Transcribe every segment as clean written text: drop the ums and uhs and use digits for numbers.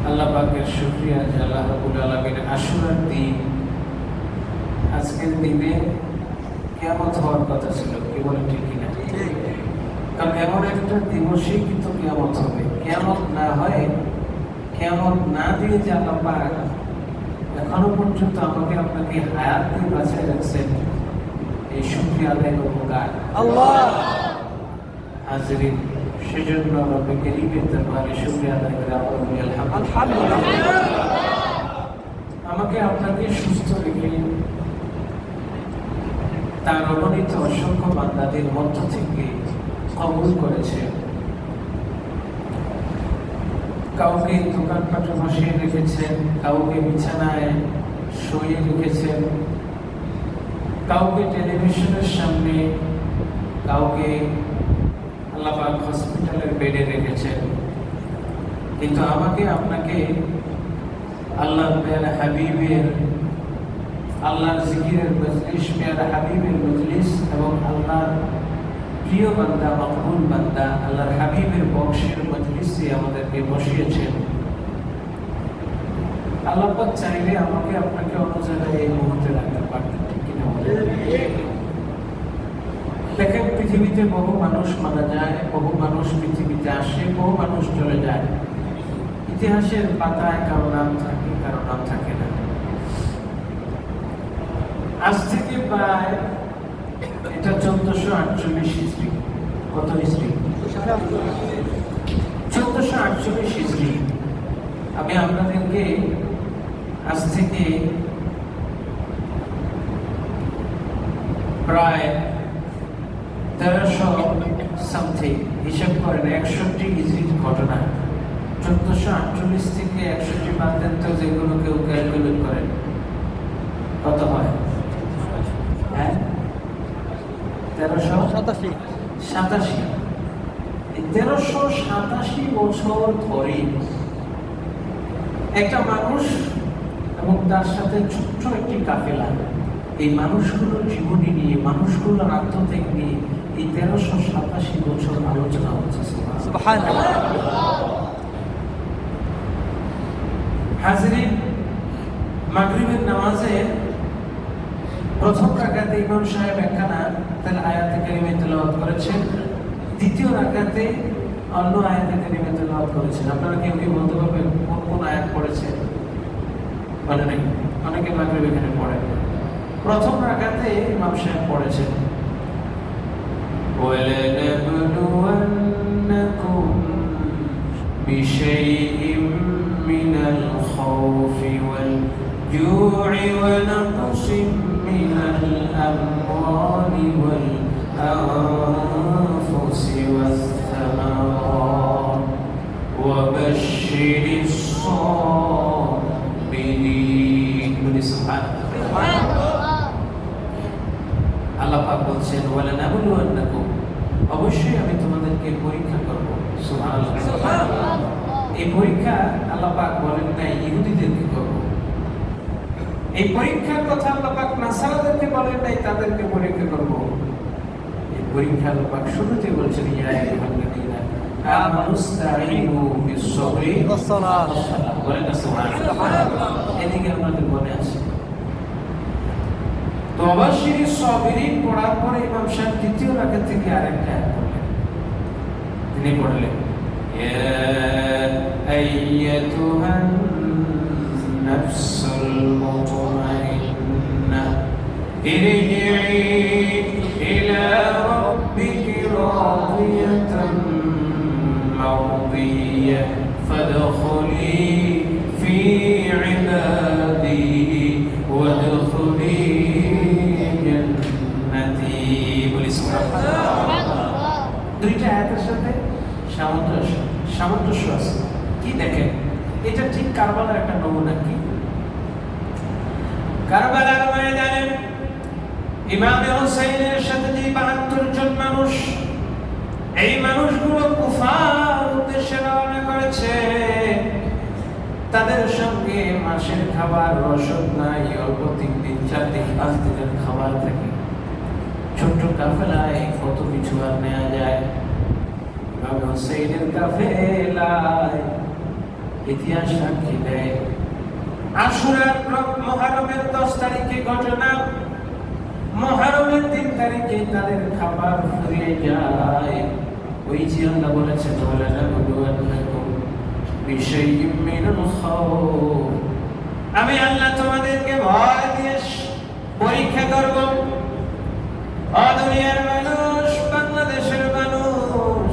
আল্লাহ পাকের শুকরিয়া যে আল্লাহ রাব্বুল আলামিন আশুরার দিন, আজকের দিনে কিয়ামত হওয়ার কথা ছিল, কি বলেন ঠিক কিনা? কারণ এমন একটা দিবসে কিন্তু কিয়ামত হবে। কিয়ামত না হয়, কিয়ামত না দিয়ে যে আল্লাহ পাক এখনো পর্যন্ত আমাকে আপনাকে হায়াত দিয়ে বাঁচিয়ে রাখছেন, এই শুকরিয়া আদায় করবো কার? আল্লাহ। হাজিরিন, সেজন্য রব্বে কারীমের দরবারে শুকরিয়া আদায় করে আমরা বলি আলহামদুলিল্লাহ। আমাকে আপনাকে সুস্থ রেখে তার অগণিত অসংখ্য বান্দাদের মধ্য থেকে কবুল করেছে। কাউকে দোকানপাটে বসিয়ে রেখেছেন, কাউকে বিছানায় শুয়ে রেখেছেন, কাউকে টেলিভিশনের সামনে, কাউকে আল্লাহ পাক হসপিটালের বেডে রেখেছেন। কিন্তু আমাকে আপনাকে আল্লাহর প্যারা হাবিবের, আল্লাহর জিকিরের মজলিস, প্যারা হাবিবের মজলিস এবং আল্লাহর প্রিয় বান্দা, মকবুল বান্দা, আল্লাহর হাবিবের বংশের মজলিসে আমাদেরকে বসিয়েছেন। আল্লাহ পাক চাইলে আমাকে আপনাকে অন্য জায়গায় এই মুহূর্তে রাখতে পারতেন, ঠিক কিনা? দেখেন, পৃথিবীতে বহু মানুষ মারা যায়, বহু মানুষ পৃথিবীতে আসে, বহু মানুষ চলে যায়। ইতিহাসের পাতায় কারো নাম থাকে, কারো নাম থাকে না। আজ থেকে প্রায় এটা 1448 হিজরি। কত হিজরি? 1448 হিজরি। আমি আপনাদেরকে আজ থেকে প্রায় 1300 সামথিং হিসাব করেন, 61 হিজরির ঘটনা। 1448 থেকে 61 বাদ দেন তো, যেগুলো কেউ ক্যালকুলেট করেন কত হয়? হ্যাঁ, 1387। 1387 বছর ধরে একটা মানুষ এবং তার সাথে ছোট্ট একটি কাফেলা, এই মানুষগুলোর জীবনী নিয়ে, মানুষগুলোর আত্মত্যাগ নিয়ে এই 1387 বছর আলোচনা হচ্ছে। হাজিরিন, মাগরিবের নামাজে প্রথম রাকাতে ইমাম সাহেব একখানা তার আয়াতে কারিমা তেলাওয়াত করেছেন, দ্বিতীয় রাকাতে অন্য আয়াতে কারিমা তেলাওয়াত করেছেন। আপনারা কেউ কেউ বলতে পারবেন কোন কোন আয়াত পড়েছেন? বলে নাই, অনেকে মাগরিব এখানে পড়ে। প্রথম রাকাতে ইমাম সাহেব পড়েছেন ওয়ালানাবলুওয়ান্নাকুম বিশাইইম মিনাল খাউফি ওয়াল জু'i ওয়া নাকসিম মিনাল আমওয়ালি ওয়াল আনফুসি ওয়াস সামারাত ওয়া বাশশিরিস সাবিরিন। সুবহানাল্লাহ। আল্লাহ পাক বলছেন ওয়ালানাবলুওয়ান্নাকুম, অবশ্যই আমি তোমাদেরকে পরীক্ষা করব। সুবহানাল্লাহ। এই পরীক্ষা আল্লাহ পাক বলেন না ইহুদিদেরকে করব। এই পরীক্ষার কথা আল্লাহ পাক নাসারাদেরকে বলেন নাই তাদেরকে পরীক্ষা করব। এই পরীক্ষা আল্লাহ পাক শুরুতে বলছেন ইয়া আইয়ুহাল্লাযীনা আমানুস্তাঈনু বিস-সাবরি ওয়াস-সালাহ। বলেন না সুবহানাল্লাহ। এদিকে আমাদের মনে আছে তো অবশ্যই সাবিরিন পড়ার পরে ইমাম সাহেব দ্বিতীয় রাকাত থেকে আরেকটা আয়াত পড়লেন। তিনি পড়লেন ইয়া আইয়াতুহান নাফসুল মুতমাইন্নাহ ইরজিই ইলা রাব্বিকি রাদিয়াতান মারদিয়াহ ফাদখুলি ফি ইবাদি ওয়াদখুলি দুইটা আয়াতের সাথে সামঞ্জস্য আছে। কি দেখেন, এটা ঠিক কারবালার একটা নমুনা। কি কারবালার ময়দানে ইমাম হুসাইনের সাথে যে 72 জন মানুষ, এই মানুষগুলো কুফার উদ্দেশ্যে রওনা করেছে। তাদের সঙ্গে মাসের খাবার, রসদ নাই, অল্প 3 দিন 4 দিন 5 দিনের খাবার থাকে। ছোট্ট কাফেলায় কত কিছু আর নেওয়া যায়। ইমাম হুসাইনের কাফেলায় ইতিহাস সাক্ষী দেয় আশুরার মুহররমের 10 তারিখে ঘটনা মুহররমের 3 তারিখে তাদের খাবার ফুরিয়ে যায় ওই যে আল্লাহ বলেছেন ওয়ালা নাবলুওয়ান্নাকুম বিশাইইম মিনাল খাউফ আমি আল্লাহ তোমাদেরকে ভয় দিয়ে পরীক্ষা করব দুনিয়ার মানুষ বাংলাদেশের মানুষ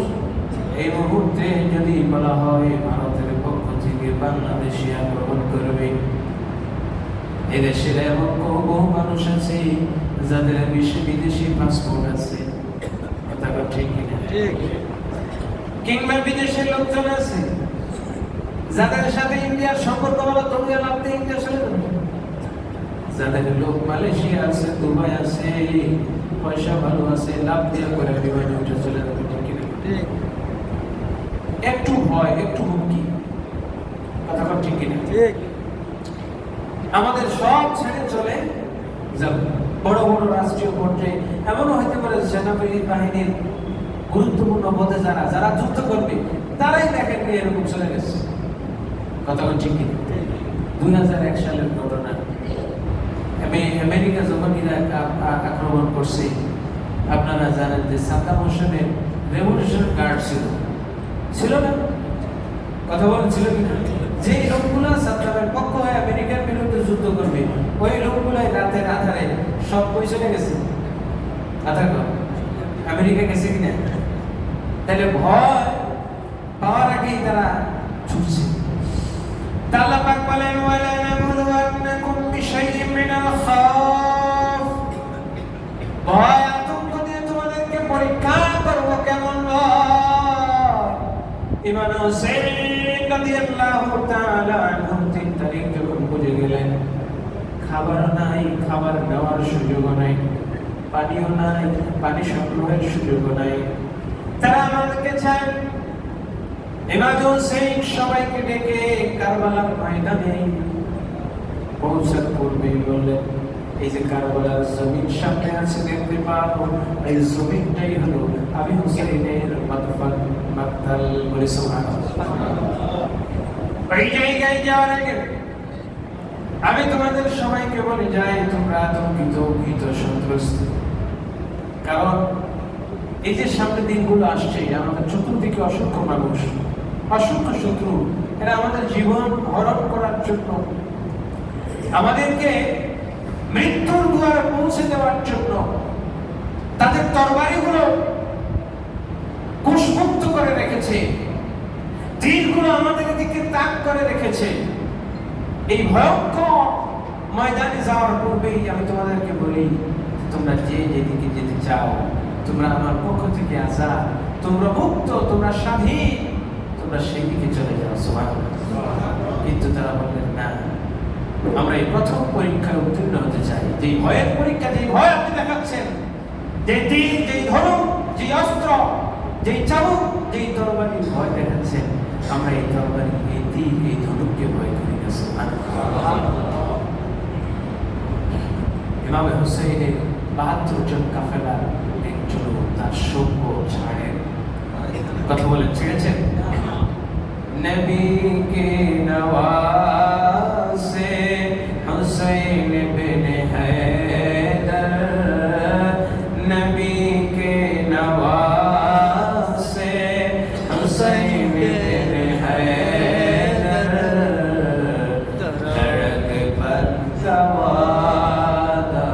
এই মুহূর্তে যদি বলা হয় ভারতের পক্ষ থেকে বাংলাদেশে আক্রমণ করবে এদেশের এমন বহু মানুষ আছে যাদের বিদেশি পাসপোর্ট আছে কথা ঠিক কিনা কিংবা বিদেশের লোকজন আছে যাদের সাথে ইন্ডিয়ার সম্পর্ক ভালো তবে লাভ নেই ইন্ডিয়ার সাথে যাদের লোক মালয়েশিয়া আছে দুবাই আছে পয়সা ভালো আছে লাভ দিয়ে করে বিমানে উঠে চলে যাবে ঠিক একটু ভয় একটু হুমকি কথা ঠিক কিনা ঠিক আমাদের সব ছেড়ে চলে যাব বড় বড় রাষ্ট্রীয় পর্যায়ে এমনও হতে পারে সেনাবাহিনীর গুরুত্বপূর্ণ পদে যারা যুদ্ধ করবে তারাই দেখেন এরকম চলে গেছে কথা ঠিক কিনা 2001 সালের ঘটনা আমেরিকা যখন ইরাক আক্রমণ করছে আপনারা জানেন যে সাদ্দাম হোসেনের রেভলিউশন গার্ড ছিল না কথা বলেন ছিল কিনা যে লোকগুলো সাদ্দামের পক্ষ হয়ে আমেরিকার বিরুদ্ধে যুদ্ধ করবে ওই লোকগুলাই রাতের আধারে সব বই চলে গেছে আমেরিকা গেছে কিনা তাহলে ভয় পাওয়ার আগেই তারা ছুটছে আল্লাহ পাক বলেন ওয়ালা নাবলুওয়ান্নাকুম বিশাইইম মিনাল খাউফ ভয় আতঙ্ক দিয়ে তোমাদেরকে পরীক্ষা করব কেমন ইমাম হুসাইন রাদিয়াল্লাহু তাআলা আনহু 3 তারিখ যখন বুঝে গেলেন খাবার নাই খাবার নেওয়ার সুযোগ নাই পানিও নাই পানি সংগ্রহের সুযোগ নাই তারা আমাদেরকে চায় ইমাম হুসাইন সবাইকে ডেকে কারবালার ময়দানে পৌঁছার পূর্বে বললেন এই যে কারবালার জমিন সামনে আছে দেখতে পাবো এই জমিনটাই হলো আমি হুসাইনের মাতফাল মাকতাল বলে সুবহানাল্লাহ এই জায়গায় যাওয়ার আগে আমি তোমাদের সবাইকে বলে যাই তোমরা আতঙ্কিত ভীত সন্ত্রস্ত কারণ এই যে সামনে দিনগুলো আসছে আমাদের চতুর্দিকে অসংখ্য মানুষ অসংখ্য শত্রু এরা আমাদের জীবন হরণ করার জন্য আমাদেরকে মৃত্যুর দুয়ারে পৌঁছে দেওয়ার জন্য তাদের তরবারিগুলো কুশমুক্ত করে রেখেছে তীরগুলো আমাদের দিকে তাক করে রেখেছে এই ভয়ঙ্কর ময়দানে যাওয়ার পূর্বেই আমি তোমাদেরকে বলি তোমরা যেদিকে যেতে চাও তোমরা আমার পক্ষ থেকে আজাদ তোমরা মুক্ত তোমরা স্বাধীন তোমরা সেই দিকে চলে যাও সুবহানাল্লাহ কিন্তু তারা বললেন না আমরা এই প্রথম পরীক্ষায় উত্তীর্ণ হতে চাই যে ভয়ের পরীক্ষা যে ভয় আপনি দেখাচ্ছেন যে তীর যে ধনুক যে অস্ত্র যে চাবুক যে তরবারি ভয় দেখাচ্ছেন আমরা এই তরবারি এই তীর এই ধনুককে ভয় করি না সুবহানাল্লাহ ইমাম হুসাইনের 72 জন কাফেলা একজন তার সভ্য ছাড়েন কথা বলেন ছেড়েছেন নবী কে নওয়াজে হুসাইন বিন হায়দার নবী কে নওয়াজে হুসাইন বিন হায়দার ধড়ক पर सवादा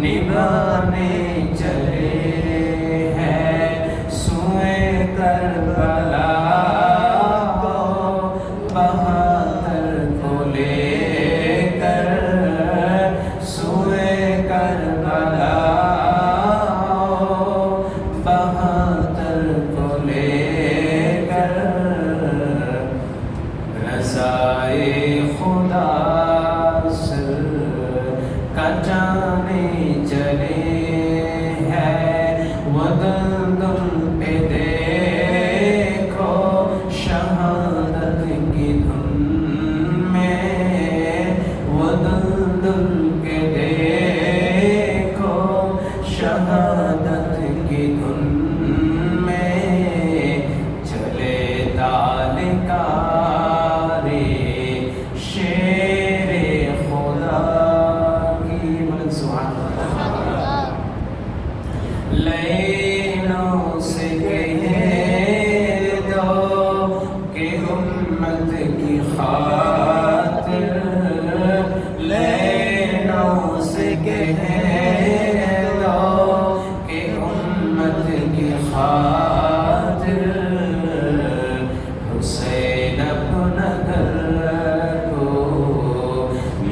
निभाने चले हैं सुए करबला बहादुर को लेकर सुए करबला बहादुर को लेकर रज़ाए खुदा कटाने चले हैं वदन पे देखो लाइनों से कह दो कि उम्मत की खातिर, लाइनों से कह दो कि उम्मत की खातिर हुसैन अपना घर को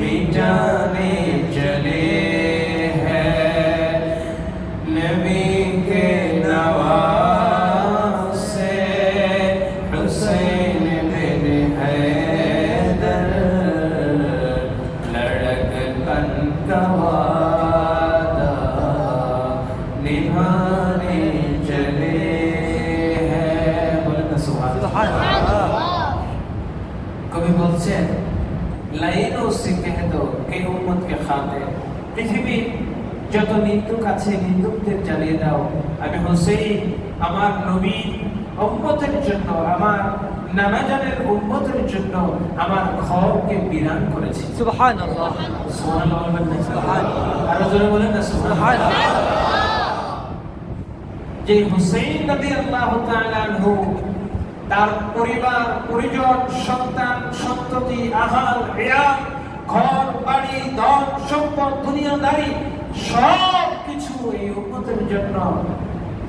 मिटाने चले हैं। नबी के नवासे हुसैन बिन हैदर लड़कपन का वादा निभाने चले हैं। बोले ना सुभान अल्लाह। कभी बोलছেন লাইনও সে কহ দো কে উম্মত কে খাতির, পৃথিবী যত নিন্দুক আছে নিন্দুকদের জানিয়ে দাও আমি হোসেন আমার নবী উম্মতের জন্য, আমার নানাজানের উম্মতের জন্য আমার ঘরকে বিরান করেছি। সুবহানাল্লাহ। সুবহানাল্লাহ বলবেন না? সুবহানাল্লাহ। আরো জোরে বলেন না সুবহানাল্লাহ। যে হুসাইন রাদিয়াল্লাহু তাআলা আনহু তার পরিবার পরিজন সন্তান সন্ততি আহাল ইয়াল ঘর বাড়ি ধন সম্পদ দুনিয়াদারি সব কিছু এই উম্মতের জন্য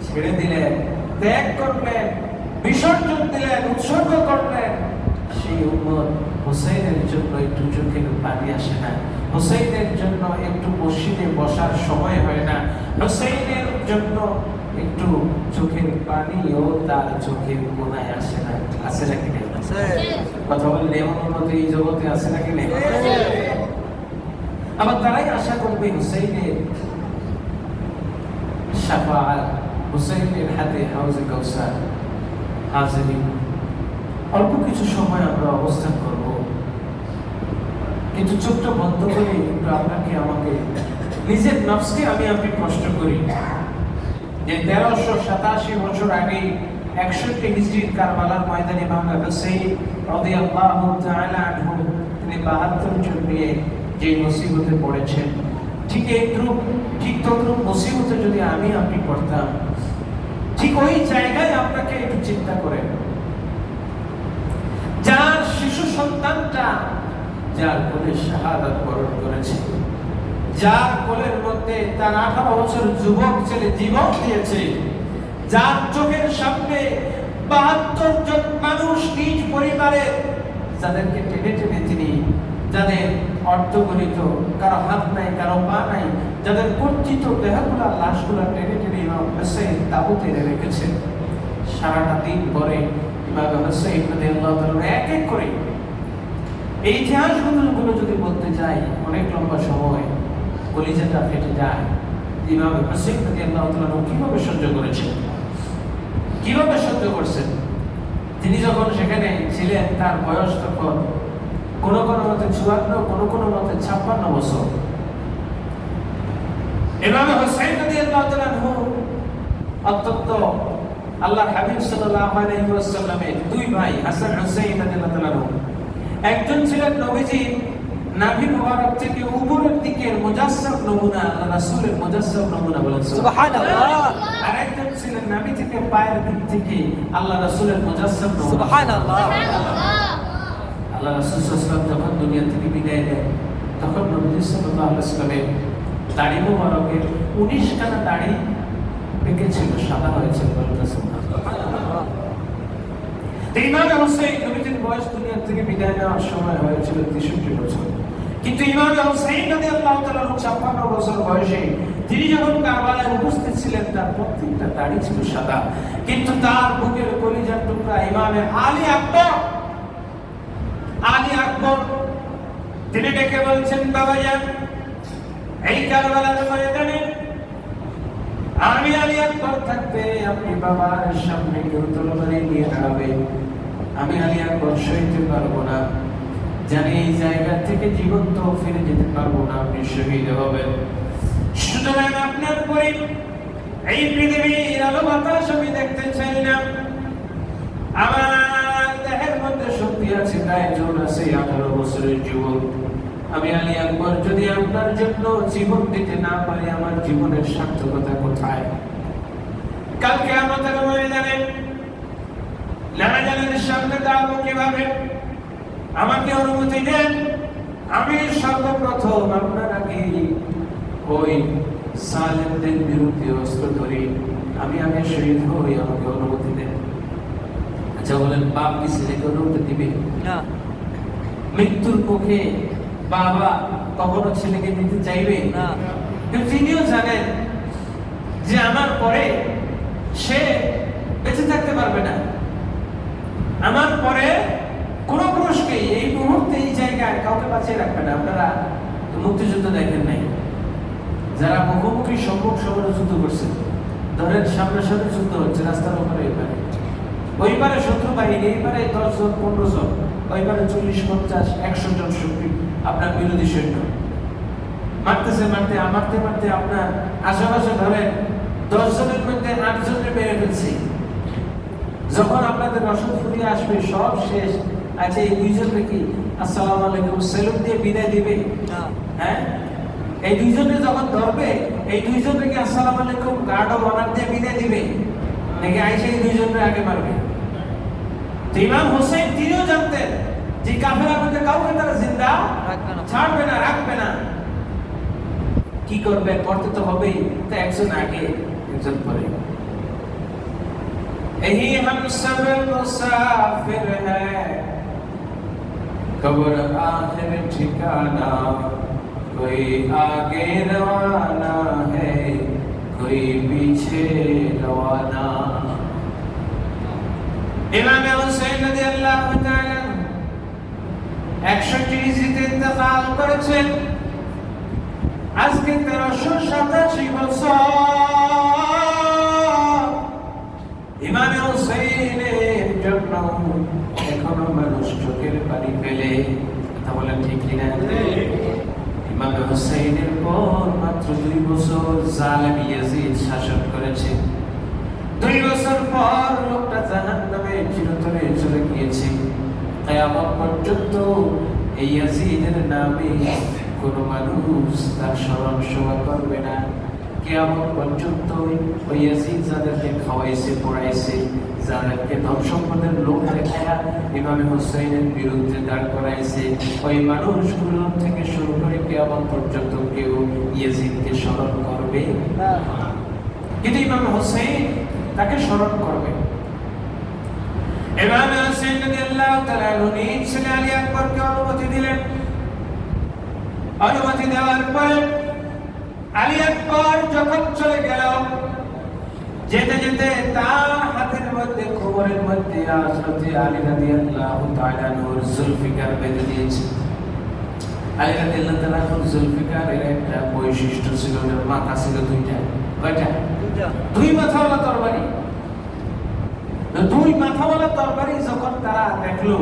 ছেড়ে দিলেন, ত্যাগ করলেন, বিসর্জন দিলেন, উৎসর্গ করলেন। সেই উম্মত হুসাইনের জন্য একটু চোখের পানি আসে না, হুসাইনের জন্য একটু মসজিদে বসার সময় হয় না, হুসাইনের জন্য একটু চোখের পানিও তার চোখের কোনায় আসে না। আছে নাকি নেই? কথা বললে এমন উন্নত এই জগতে আছে নাকি নেই? আবার তারাই আশা করবে হুসাইনের শাফাআত, হুসাইনের হাতে হাউজে কাউসার। হাজিরিন, অল্প কিছু সময় আমরা অবস্থান করব, কিন্তু চোখটা বন্ধ করে একটু আপনাকে আমাকে নিজের নফসকে আপনি কষ্ট করি যে 1387 বছর আগে 61 হিজরির কারবালার ময়দানে ইমাম হুসাইন রাদিয়াল্লাহু তাআলা আনহু তিনি 72 জন নিয়ে যে মুসিবতে পড়েছেন, ঠিক তদ্রুপ মুসিবতে যদি আপনি পড়তাম, ঠিক ওই জায়গায় আপনাকে একটু চিন্তা করেন। যার শিশু সন্তানটা যার কোলে শাহাদাত বরণ করেছে, যার কোলের মধ্যে তার 18 বছর যুবক ছেলে জীবন দিয়েছে, যার চোখের সামনে 72 জন মানুষ নিজ পরিবারের যাদেরকে টেনে টেনে তিনি, যাদের অর্ধগলিত, কারো হাত নাই কারো পা নাই, যাদের কর্তৃত দেহগুলা লাশগুলা টেনে টেনে ইমাম হুসাইন তাবুতে রেখেছেন। সারাটা দিন পরে ইমাম হুসাইন রাদিয়াল্লাহু তাআলা এক এক করে এই ইতিহাসগুলো যদি বলতে যাই অনেক লম্বা সময়, কলিজাটা ফেটে যায়। ইমাম হুসাইন রাদিয়াল্লাহু তাআলা কিভাবে সহ্য করেছেন, কিভাবে সহ্য করছেন। তিনি যখন সেখানে ছিলেন তার বয়স তখন কোন মতে 54, কোন মতে 56 বছর। ইমাম হুসাইন রাদিয়াল্লাহু তাআলা অত্যন্ত আল্লাহর হাবিব সাল্লাল্লাহু আলাইহি ওয়াসাল্লামের দুই ভাই হাসান হুসাইন রাদিয়াল্লাহু তাআলা, একজন ছিলেন নবীজির নাভি মুবারক থেকে উপরের দিকের মুজাসসাম নমুনা, আল্লাহ রাসূলের মুজাসসাম নমুনা বলেন সুবহানাল্লাহ। আর একজন ছিলেন নাভি থেকে পায়ের দিক থেকে আল্লাহ রাসূলের মুজাসসাম নমুনা। সুবহানাল্লাহ। আল্লাহ রাসূল সাল্লাল্লাহু আলাইহি ওয়াসাল্লাম যখন দুনিয়া থেকে বিদায় নেন, তখন নবী সাল্লাল্লাহু আলাইহি ওয়াসাল্লামের দাড়ি মুবারকের 19 খানা দাড়ি পেকেছিল, সাদা হয়েছিল। সুবহানাল্লাহ। ইমাম হুসাইন নবীজির বয়স দুনিয়া থেকে বিদায় নেওয়ার সময় হয়েছিল 63 বছর, কিন্তু ইমাম হুসাইন রাদিয়াল্লাহু তাআলা 56 বছর বয়সে তিনি যখন কারবালায় উপস্থিত ছিলেন, তার প্রত্যেকটা দাড়ি ছিল সাদা, কিন্তু তার বুকের কলিজার টুকরা ইমামে আলী আকবর তিনি ডেকে বলছেন, বাবা যান, এই কারবালার ময়দানে আমি আলী আকবর থাকতে আপনি বাবার সামনে কেউ তরবারি নিয়ে দাঁড়াবে, আমি আলী আকবর সইতে পারবো না, জানি এই জায়গা থেকে জীবন্ত ফিরে যেতে পারবো না, আপনি শহীদ হবেন। সুতরাং আপনার পরে এই পৃথিবীর আলো বাতাস আমি দেখতে চাই না, আমার দেহের মধ্যে শক্তি আছে, গায়ে জোর আছে, 18 বছরের যুবক, আমি আলী আকবর যদি আপনার জন্য জীবন দিতে না পারি, আমার জীবনের সার্থকতা কোথায়? কাল কিয়ামতের ময়দানে লাগানের সামনে দাঁড়াবো কিভাবে? আমাকে অনুমতি দেন, আমি সর্বপ্রথম আপনার আগে ওই সালেমদের বিরুদ্ধে অস্ত্র ধরি, আমি আগে শহীদ হই, আমাকে অনুমতি দেন। আচ্ছা বলেন, বাপ কি ছেলেকে অনুমতি দিবে? না। মৃত্যুর মুখে বাবা কখনো ছেলেকে দিতে চাইবে না। কিন্তু তিনিও জানেন যে আমার পরে সে বেঁচে থাকতে পারবে না, আমার পরে কোন পুরুষকে এই মুহূর্তে এই জায়গায় কাউকে বাঁচিয়ে রাখবে না। আপনারা মুক্তিযুদ্ধ দেখেন নাই? যারা মুখোমুখি সম্মুখ সমরে যুদ্ধ করছে, ধরেন সামনাসামনি যুদ্ধ হচ্ছে, রাস্তার উপরে এপারে ওই পারে শত্রু বাহিনী, এই পারে 10 জন 15 জন, ওই পারে 40 50 100 জন শক্তি আপনার বিরোধী সৈন্য মারতেছে, মারতে মারতে আপনার আশেপাশে ধরেন 10 জনের মধ্যে 8 জনের মেরে ফেলছে। যখন আপনাদের রসদ ফুরিয়ে আসবে, সব শেষ, আচ্ছা এই 2 জন কি আসসালামু আলাইকুম সেলুট দিয়ে বিদায় দিবে? হ্যাঁ, এই 2 জনে যখন ধরবে, এই 2 জনে কি আসসালামু আলাইকুম গার্ড অফ অনার দিয়ে বিদায় দিবে নাকি আইসা এই 2 জনের আগে মারবে? তো ইমাম হোসেন তিনিও জানতেন যে কাফেরদের মধ্যে কাউকে তারা জিন্দা ছাড়বে না, রাখবে না। কি করবে? করতে তো হবেই, তো একজন আগে একজন পরে। यही हम सब मुसाफिर हैं, कब्र आखिर ठिकाना, कोई आगे रवाना है, कोई पीछे रवाना। इमाम हुसैन রাদিয়াল্লাহু তাআলা 160 হিজরিতে ইন্তেকাল করেছেন। আজকে 1387 বছর ইমাম হুসাইনের জন্য এখনো মানুষ চোখের পানি ফেলে। কথা বলেন ঠিক কিনা? ইমাম হুসাইনের পর মাত্র 2 বছর জালেম ইয়াজিদ শাসন করেছে। 2 বছর পর লোকটা জাহান্নামে চিরতরে চলে গিয়েছে। কিয়ামত পর্যন্ত এই ইয়াজিদের নামে কোনো মানুষ তার স্মরণ সেবা করবে না। কিয়ামত পর্যন্ত ওই ইয়াজিদ যাদেরকে খাওয়াইছে, পড়াইছে, যাদেরকে ধন সম্পদের লোভ দেখায়া ইমাম হুসাইনের বিরুদ্ধে দাঁড় করাইছে, ওই মানুষগুলো থেকে শুরু করে কিয়ামত পর্যন্ত কেউ ইয়াজিদকে স্মরণ করবে না। কিন্তু ইমাম হুসাইন তাকে স্মরণ করবে। ইমাম হুসাইন রাদিয়াল্লাহু তাআলা নিজ ছেলে আলী আকবরকে অনুমতি দিলেন। অনুমতি দেওয়ার পরে আলী আকবর যখন চলে গেল, যেতে যেতে তার হাতের মধ্যে খবরের মধ্যে হযরত আলী রাদিয়াল্লাহু তাআলা নূর জুলফিকার বেঁধে দিয়েছে। আলী রাদিয়াল্লাহু তাআলা জুলফিকার এর একটা বৈশিষ্ট্য ছিল, ওর মাথা ছিল 2টা। কয়টা? 2 মাথাওয়ালা তরবারি। 2 মাথাওয়ালা তরবারি যখন তারা দেখলো,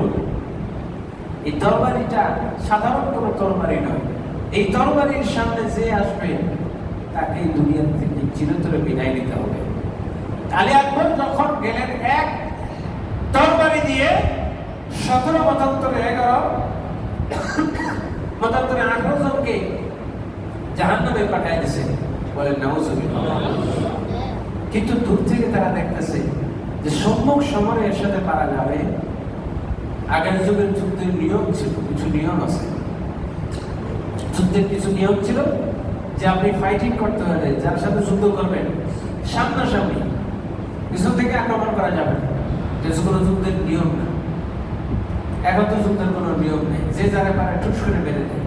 এই তরবারিটা সাধারণ কোনো তরবারি নয়, এই তরবারির সামনে যে আসবে তাকে দুনিয়া থেকে চিরতরে বিদায় নিতে হবে। আলী আকবর যখন গেলেন, এক তরবারি দিয়ে 17 মতান্তরে 11 মতান্তরে 18 জনকে জাহান্নামে পাঠিয়ে দিয়েছে। বলেন নাউজুবিল্লাহ। কিন্তু দূর থেকে তারা দেখতেছে যে সম্মুখ সমরে এর সাথে পারা যাবে। আগের যুগের যুদ্ধের নিয়ম ছিল, কিছু নিয়ম আছে। যুদ্ধের কিছু নিয়ম ছিল যে আপনি ফাইটিং করতে হলে যার সাথে যুদ্ধ করবেন সামনাসামনি, পিছন থেকে আক্রমণ করা যাবে না। কোনো যুদ্ধের নিয়ম না। এখন তো যুদ্ধের কোনো নিয়ম নেই, যে যারা পারে টুস করে বেঁধে দেয়।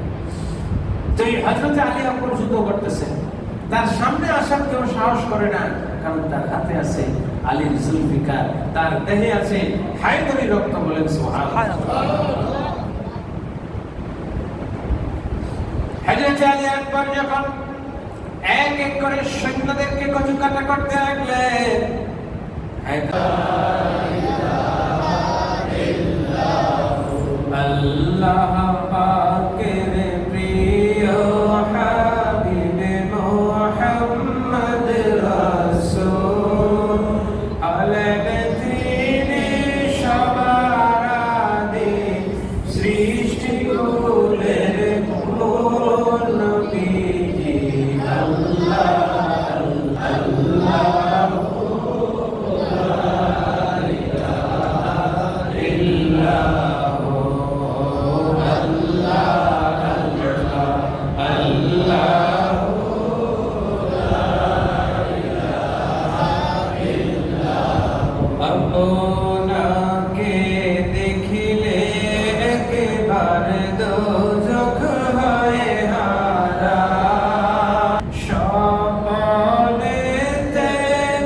তো এই হযরত আলী আকবর যুদ্ধ করতেছেন, তার সামনে আসার কেউ সাহস করে না, কারণ তার হাতে আছে আলীর জুলফিকার, তার দেহে আছে হায়দরি রক্ত। বলেন সুবহানাল্লাহ। হযরত আলী আকবর যখন এক এক করে সৈন্যদেরকে কচুকাটা করতে লাগলেন, আল্লাহ পাকের প্রিয় হাবিব মুহাম্মদ রাসূল আলেন তিনি সবার আদি সৃষ্টি কুলের মূল নবীজি। আল্লাহ আল্লাহ ওনাকে দেখিলে একেবারে দোজখ হয় হারা স্বপনেতে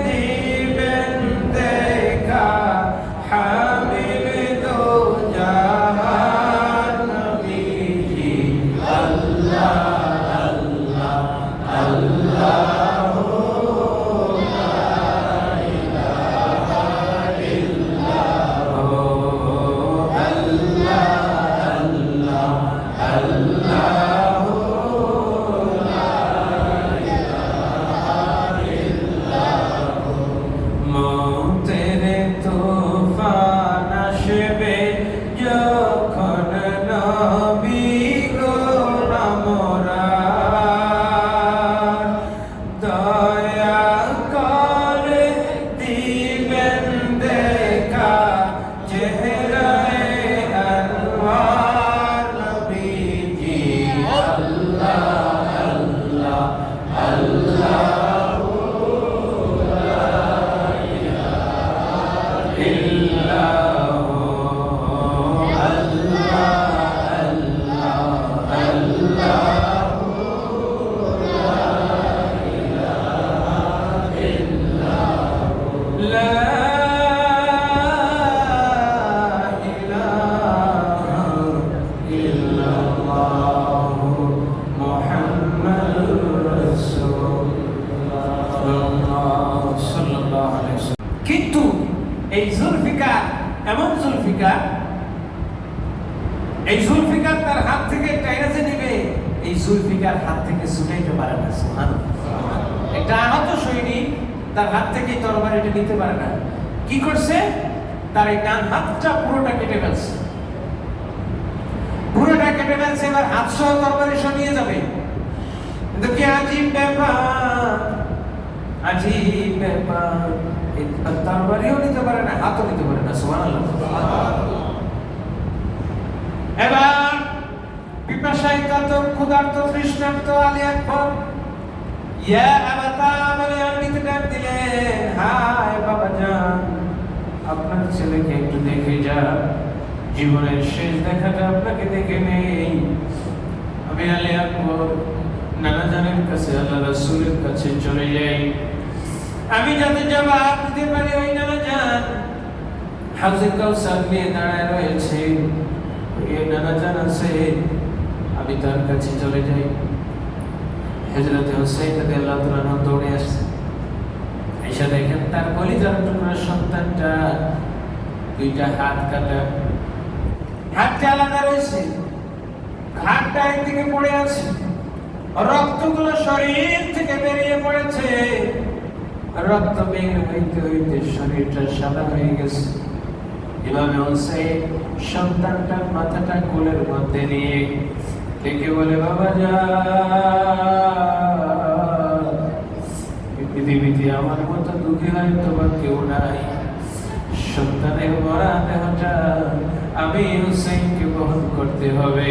দিবেন দেখা হামিল দো জাহান নবীজি আল্লাহ আল্লাহ আল্লাহ কিন্তু এই জুলফিকার এমন জুলফিকার, এই জুলফিকার তার হাত থেকে টাইনাসে নিবে, এই জুলফিকার হাত থেকে ছুটাইতে পারে না। সুবহানাল্লাহ। একটা আহত সৈনিক তার হাত থেকে তরবারিটা নিতে পারে না। কি করছে? তার এই ডান হাতটা পুরোটা কেটে ফেলছে, পুরোটা কেটে ফেলছে। এবার হাত সহ তরবারি সহ নিয়ে যাবে। কিন্তু কি আজীব ব্যাপার, আজীব ব্যাপার, তরবারিও নিতে পারে না, হাতও নিতে পারে না। সুবহানাল্লাহ। এবার পিপাসায় কাতর ক্ষুধার্ত তৃষ্ণার্ত আলী আকবর ইয়া আবাতা বলে আরবিতে ডাক দিলেন, হায় বাবাজান, আপনার ছেলেকে একটু দেখে যা, জীবনের শেষ দেখাটা আপনাকে দেখে নেই। আমি আলী আকবর নানাজানের কাছে, আল্লাহ রাসূলের কাছে চলে যাই। আমি যাতে জবাব দিতে পারি, ওই নানাজান হাউজে কাউসার নিয়ে দাঁড়ায় রয়েছে, ওই নানাজান আছে, আমি তার কাছে চলে যাই। হযরত হুসাইন রাদিয়াল্লাহু তাআলা দৌড়ে আসছে, এসে দেখেন তার কলিজার টুকরা সন্তানটা দুইটা হাত কাটা, হাতটা আলাদা রয়েছে, হাতটা একদিকে পড়ে আছে, রক্তগুলো শরীর থেকে বেরিয়ে পড়েছে, রক্ত বের হইতে হইতে শরীরটা সাদা হয়ে গেছে। ইমাম হুসাইন সন্তানটার মাথাটা কোলের মধ্যে নিয়ে ডেকে বলে, বাবা যান, পৃথিবীতে আমার মতো দুঃখী হয় তোমার কেউ নাই। সন্তানের মরা দেহটা আমি হুসাইনকে বহন করতে হবে।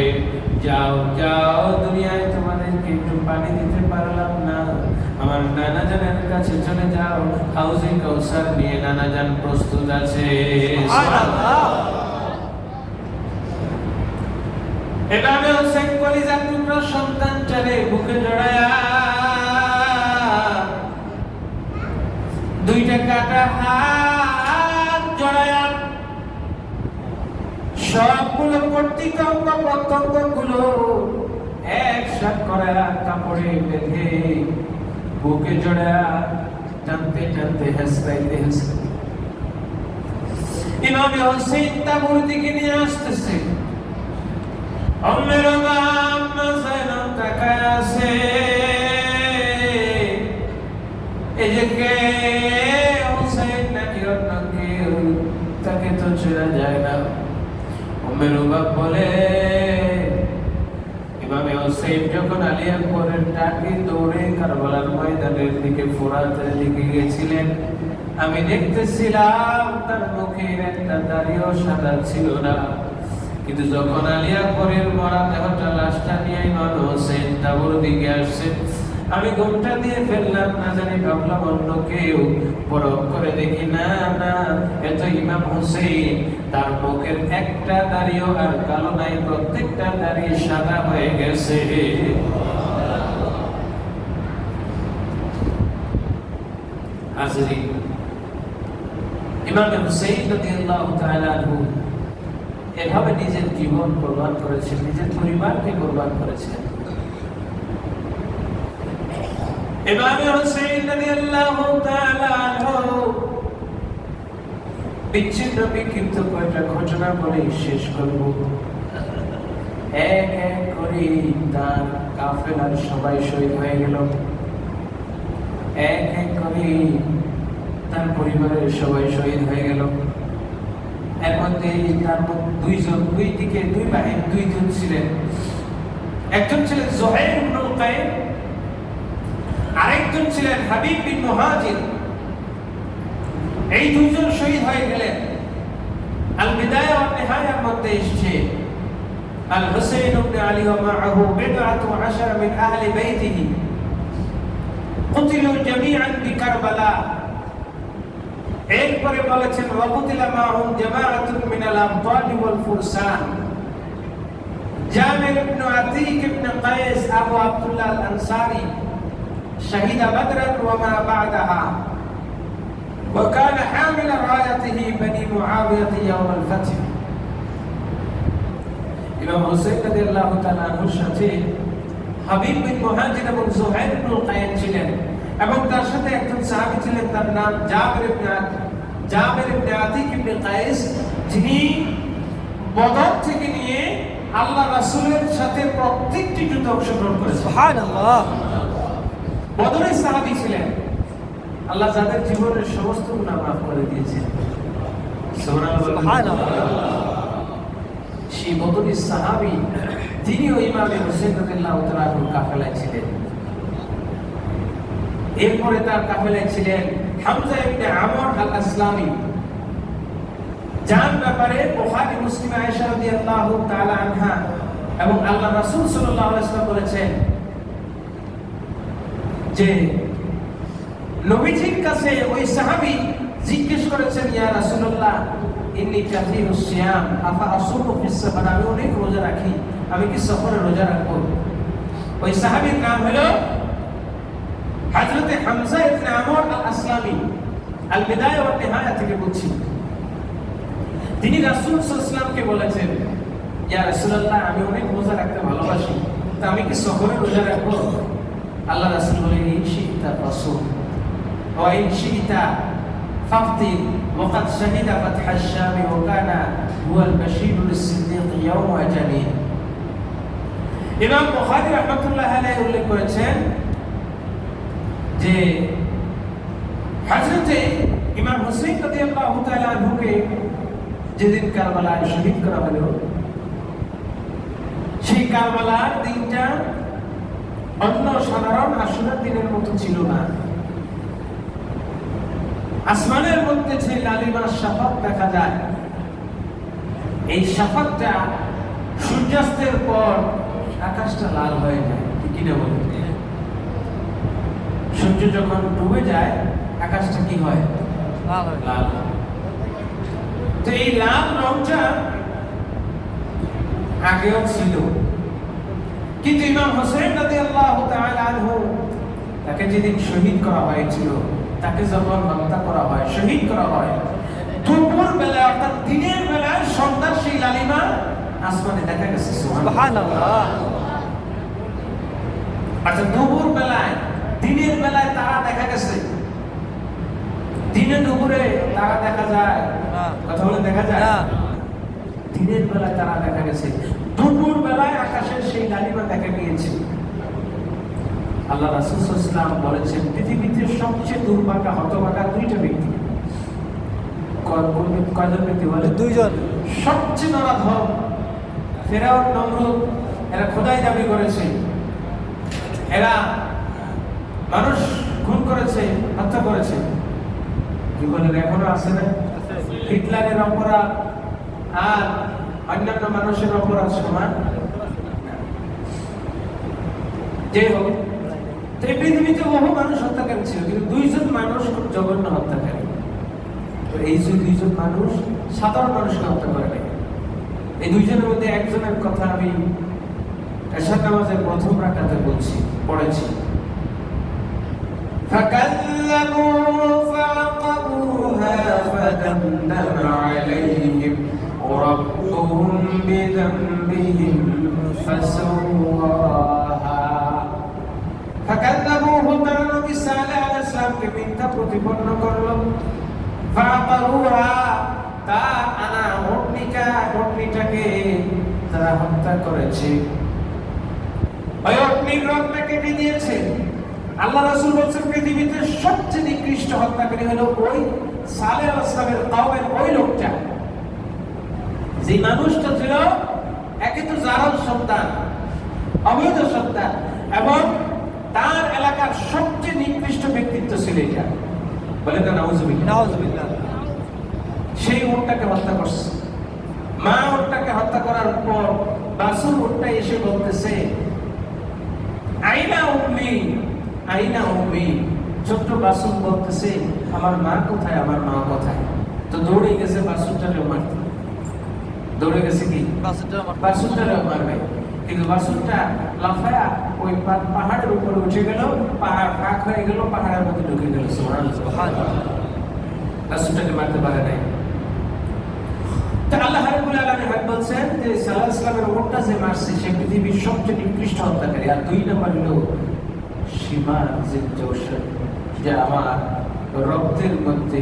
যাও যাও, দুনিয়ায় তোমাদেরকে একটু পানি দিতে পারলাম না, আমার নানাজানের কাছে চলে যাও, হাউজে কাউসার নিয়ে নানাজান প্রস্তুত আছে। এভাবে হুসাইন কলিজার টুকরা সন্তানটারে বুকে জড়ায়া দুইটা কাটা হাত জড়ায়া সবগুলো কর্তৃকঙ্গ প্রত্যঙ্গ গুলো একসাথ করে কাপড়ে বেঁধে বুকে জড়ায়া টানতে টানতে হাসপাইতে হাসপাইতে ইমাম হুসাইন তাবুর দিকে নিয়ে আসতেছে। উম্মে রুবাম মাসাইলাম তাকায় আছে, এই যে কে হুসাইন নাকি অন্য কেউ, তাকে তো চেনা যায় না। উম্মে রুবাম বলে, ইমামে হুসাইন যখন আলী আকবরের ডাকে দৌড়ে কারবালার ময়দানের দিকে, ফোরাতের দিকে গেছিলেন, আমি দেখতেছিলাম তার মুখের একটা দাড়িও সাদা ছিল না। কিন্তু যখন আলী আকবরের মরা দেহটা লাশটা নিয়ে ইমাম হুসাইন তাবুর দিকে আসছে, আমি ঘুমটা দিয়ে ফেললাম, না জানি ভাবলাম অন্য কেউ, পরখ করে দেখি না না, এত ইমাম হুসেইন। তার মুখের একটা দাড়িও আর কালো নাই, প্রত্যেকটা দাড়ি সাদা হয়ে গেছে। হাজরিন, ইমাম হুসেইন রাদিয়াল্লাহু তাআলা আনহু এভাবে নিজের জীবন কুরবান করেছেন, নিজের পরিবারকে কুরবান করেছেন। ইমাম হুসেইন রাদিয়াল্লাহু তাআলা আনহু বিচ্ছিন্ন বিক্ষিপ্ত কয়েকটা ঘটনা বলে শেষ করব। এক এক করে তার কাফেলার সবাই শহীদ হয়ে গেল, এক এক করে তার পরিবারের সবাই শহীদ হয়ে গেল। এর মধ্যে তার দুইজন, দুই দিকে দুই বাহিনী, দুইজন ছিলেন। একজন ছিলেন যুহাইর ইবনুল কাইম, আরেকজন ছিলেন হাবিব বিন মুহাজির। এই দুইজন শহীদ হয়ে গেলেন। আল বিদায়া ওয়া নিহায়ার মধ্যে এসেছে আল হুসাইন ইবনে আলী ওয়া মাআহু বিদআতু আশারা মিন আহলি বাইতিহি কুতিলু জামিআন বিকারবালা। এরপরে বলেছেন ওয়া কুতিলা মাহুম জামাআতুন মিনাল আবতাল ওয়াল ফুরসান। জামির ইবনে আতিক ইবনে কায়েস আবু আব্দুল্লাহ আল আনসারী শহীদ বদর ওয়া মা বা'দাহা ওয়া কানা হামিলা রায়াতিহি বনি মুআবিয়াহ ইয়াওম আল ফাতহ। ইমাম হুসাইন রাদিয়াল্লাহু তাআলা আনহুর সাথে হাবিব বিন মুহাজির এবং যুহাইর ইবনুল কাইম ছিলেন, এবং তার সাথে একজন সাহাবী ছিলেন, তার নাম জাবির ইবনে আতিক ইবনে কায়েস, যিনি বদর থেকে নিয়ে আল্লাহ রাসূলের সাথে প্রত্যেকটি যুদ্ধে অংশগ্রহণ করেছেন। সুবহানাল্লাহ। বদরের সাহাবী ছিলেন। আল্লাহ যাদের জীবনের সমস্ত গুনাহ মাফ করে দিয়েছেন। সুবহানাল্লাহ। সেই বদরের সাহাবী তিনিও ইমাম হুসাইন রাদিয়াল্লাহু তাআলা আনহুর কাফেলায় ছিলেন। এরপরে তার কাফেলায় ছিলেন হামজা ইবনে আমর আল আসলামী, যার ব্যাপারে বুখারী মুসলিম আয়েশা রাদিয়াল্লাহু তাআলা আনহা এবং আল্লাহ রাসূল সাল্লাল্লাহু আলাইহি ওয়াসাল্লাম বলেছেন যে নবীজির কাছে ওই সাহাবী জিজ্ঞেস করেছেন, ইয়া রাসূলুল্লাহ ইন্নী কাসীরুস সিয়াম আফা আসুমু ফিস সাফার, আমি অনেক রোজা রাখি, আমি কি সফরে রোজা রাখবো? ওই সাহাবীর নাম হলো হযরত হামজা ইবনে আমর আল আসলামী। আল বিদায়া ওয়া নিহায়া থেকে বলছি। তিনি রাসূল সাল্লাল্লাহু আলাইহি ওয়াসাল্লামকে বলেছেন, ইয়া রাসূলুল্লাহ আমি অনেক রোজা রাখতে ভালোবাসি, তা আমি কি সফরে রোজা রাখবো? আল্লাহ রাসূল বলেন, ইন শি'তা ফাসুম ওয়া ইন শি'তা ফাফতির ওয়া ক্বাদ শাহিদা ফাতহাশ শাম ওয়া কানা হুয়াল বাশীরু লিস-সিদ্দীক ইয়াওমা জামিন। ইমাম বুখারী রাহমাতুল্লাহ আলাইহি উল্লেখ করেছেন যে হযরতে ইমাম হুসাইন রাদিয়াল্লাহু তাআলা আনহুকে যেদিন কারবালায় শহীদ করা হলো, সেই কারবালার দিনটা অন্য সাধারণ আশুরার দিনের মতো ছিল না। আসমানের মধ্যে যে লালিমা শাফাক দেখা যায়, এই শাফাকটা সূর্যাস্তের পর আকাশটা লাল হয়ে যায়, ঠিক কিনা বলুন? সূর্য যখন ডুবে যায় আকাশটা কি হয়? লাল। তো এই লাল রংটা আগেও ছিল, কিন্তু ইমাম হুসাইন রাদিয়াল্লাহু তাআলা আনহু তাকে যেদিন শহীদ করা হয়েছিল, তাকে যখন হত্যা করা হয়, শহীদ করা হয়, দুপুর বেলা অর্থাৎ দিনের বেলায় সন্ধ্যার সেই লালিমা আসমানে দেখা গেছে। সুবহানাল্লাহ। আচ্ছা, দুপুর বেলায়, দিনের বেলায় তারা দেখা গেছে। দিনে দুপুরে তারা দেখা যায়? কথা বলে দেখা যায়? দিনের বেলায় তারা দেখা গেছে, দুপুর বেলায় আকাশের সেই লালিমা দেখা গিয়েছে। আল্লাহ রাসূল সাল্লাল্লাহু আলাইহি ওয়াসাল্লাম বলেছেন, পৃথিবীতে সবচেয়ে দুর্ভাগা হতভাগা দুইটা ব্যক্তি। কয়জন ব্যক্তি বলে? দুইজন। সবচেয়ে নরাধম ফেরাউন, নমরুদ, এরা খোদাই দাবি করেছে, এরা মানুষ খুন করেছে, হত্যা করেছে। জীবনের এখনো আছে না? হিটলারের অপরাধ আর অন্যান্য মানুষের অপরাধ সমান? যে হোক, তো এই পৃথিবীতে বহু মানুষ হত্যাকারী ছিল, কিন্তু দুইজন মানুষ খুব জঘন্য হত্যাকারী। তো এই যে দুইজন মানুষ সাধারণ মানুষকে হত্যা করে নাই। এই দুইজনের মধ্যে একজনের কথা আমি এশার নামাজের প্রথম রাকাতে পড়েছি। فكذبوا فعقروها فدمدم عليهم ربهم بذنبهم فسواها فكذبوه তারা নবী সালেহ আলাইহিস সালামকে মিথ্যা প্রতিপন্ন করলো। ফাআকারুহা তা আনা উটনিটাকে তারা হত্যা করেছে, ওই উটনির রক্তটা কেটে দিয়েছে। আল্লাহ রাসূল বলেছেন পৃথিবীতে সবচেয়ে নিকৃষ্ট হত্যাকারী হলো ওই সালেহ আলাইহিস সালামের কওমের ওই লোকটা। যে মানুষটা ছিল একে তো জারাল সন্তান, অবৈধ সন্তান, এবং তার এলাকার সবচেয়ে নিকৃষ্ট ব্যক্তিত্ব ছিল এটা। বলে না নাউজুবিল্লাহ। সেই উটটাকে হত্যা করছে। মা উটটাকে হত্যা করার পর বাছুর উটটা এসে বলতেছে, আইনা উম্মি আইনা উম্মি। ছোট্ট বাছুর বলতেছে, আমার মা কোথায়, আমার মা কোথায়। তো দৌড়ে গেছে বাছুরটাকে মারতে, দৌড়ে গেছে কি বাছুরটাকে মারবে। কিন্তু বাছুরটা লাফায়া ওই পাহাড়ের উপরে উঠে গেল, পাহাড় ফাঁক হয়ে গেল, পাহাড়ের মধ্যে ঢুকে গেল। সুবহানাল্লাহ। বাছুরটাকে মারতে পারে নাই। তো আল্লাহ রাব্বুল আলামিন বলছেন যে সাল্লাল্লাহু আলাইহি ওয়াসাল্লামের উটটা যে মারছে সে পৃথিবীর সবচেয়ে নিকৃষ্ট হত্যাকারী। আর দুই নম্বর হলো সীমা জিজ্ঞাসা, যে আমার রক্তের মধ্যে,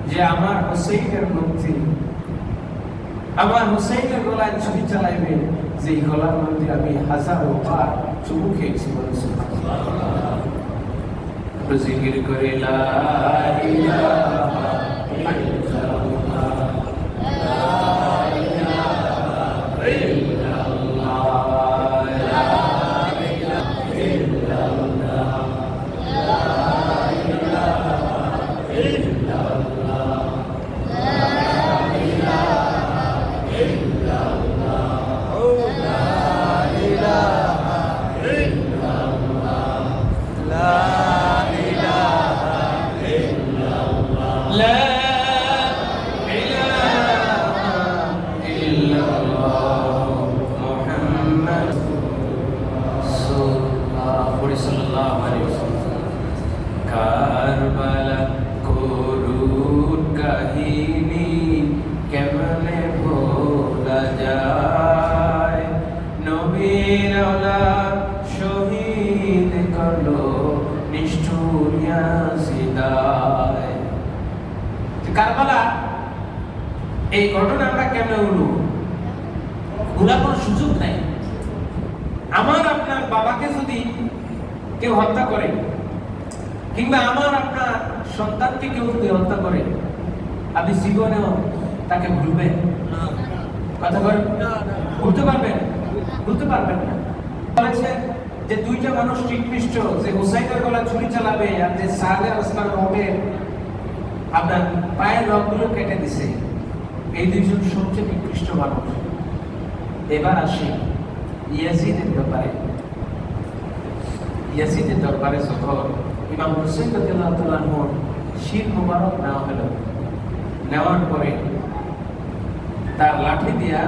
যে আমার হুসাইনের মধ্যে, আমার হুসাইনের গলায় ছুরি চালাইবে, যে গলার মধ্যে আমি হাজারো বার চুমু খেয়েছি। বলে সুবহানাল্লাহ। জিকির করে লা ইলাহা ইল্লাল্লাহ। কারবালা করুণ কাহিনী কেমনে ভোলা যায়, নবীর আওলাদ শহীদ করলো নিষ্ঠুর ইয়াজিদায়। কারবালা এই ঘটনা আমরা কেমনে ভুলার কোনো সুযোগ নাই। আমার আপনার বাবাকে যদি কেউ হত্যা করে, কিংবা আমার আপনার সন্তানকে কেউ যদি হত্যা করে, আপনি জীবনেও তাকে ভুলবেন? কথা বলেন, ভুলতে পারবেন? ভুলতে পারবেন না। বলেছে যে দুইটা মানুষ নিকৃষ্ট, যে হুসাইনের গলায় ছুরি চালাবে আর যে সালেহ ওসমান ওটের আপনার পায়ের রগগুলো কেটে দিছে, এই দুইজন সবচেয়ে নিকৃষ্ট মানুষ। এবার আসি ইয়াজিদের ব্যাপারে। ইয়াজিদের দরবারে যখন ইমাম হুসাইন রাদিয়াল্লাহু তাআলা আনহু শির মুবারক নেওয়া হলো, নেওয়ার পরে তার লাঠি দিয়া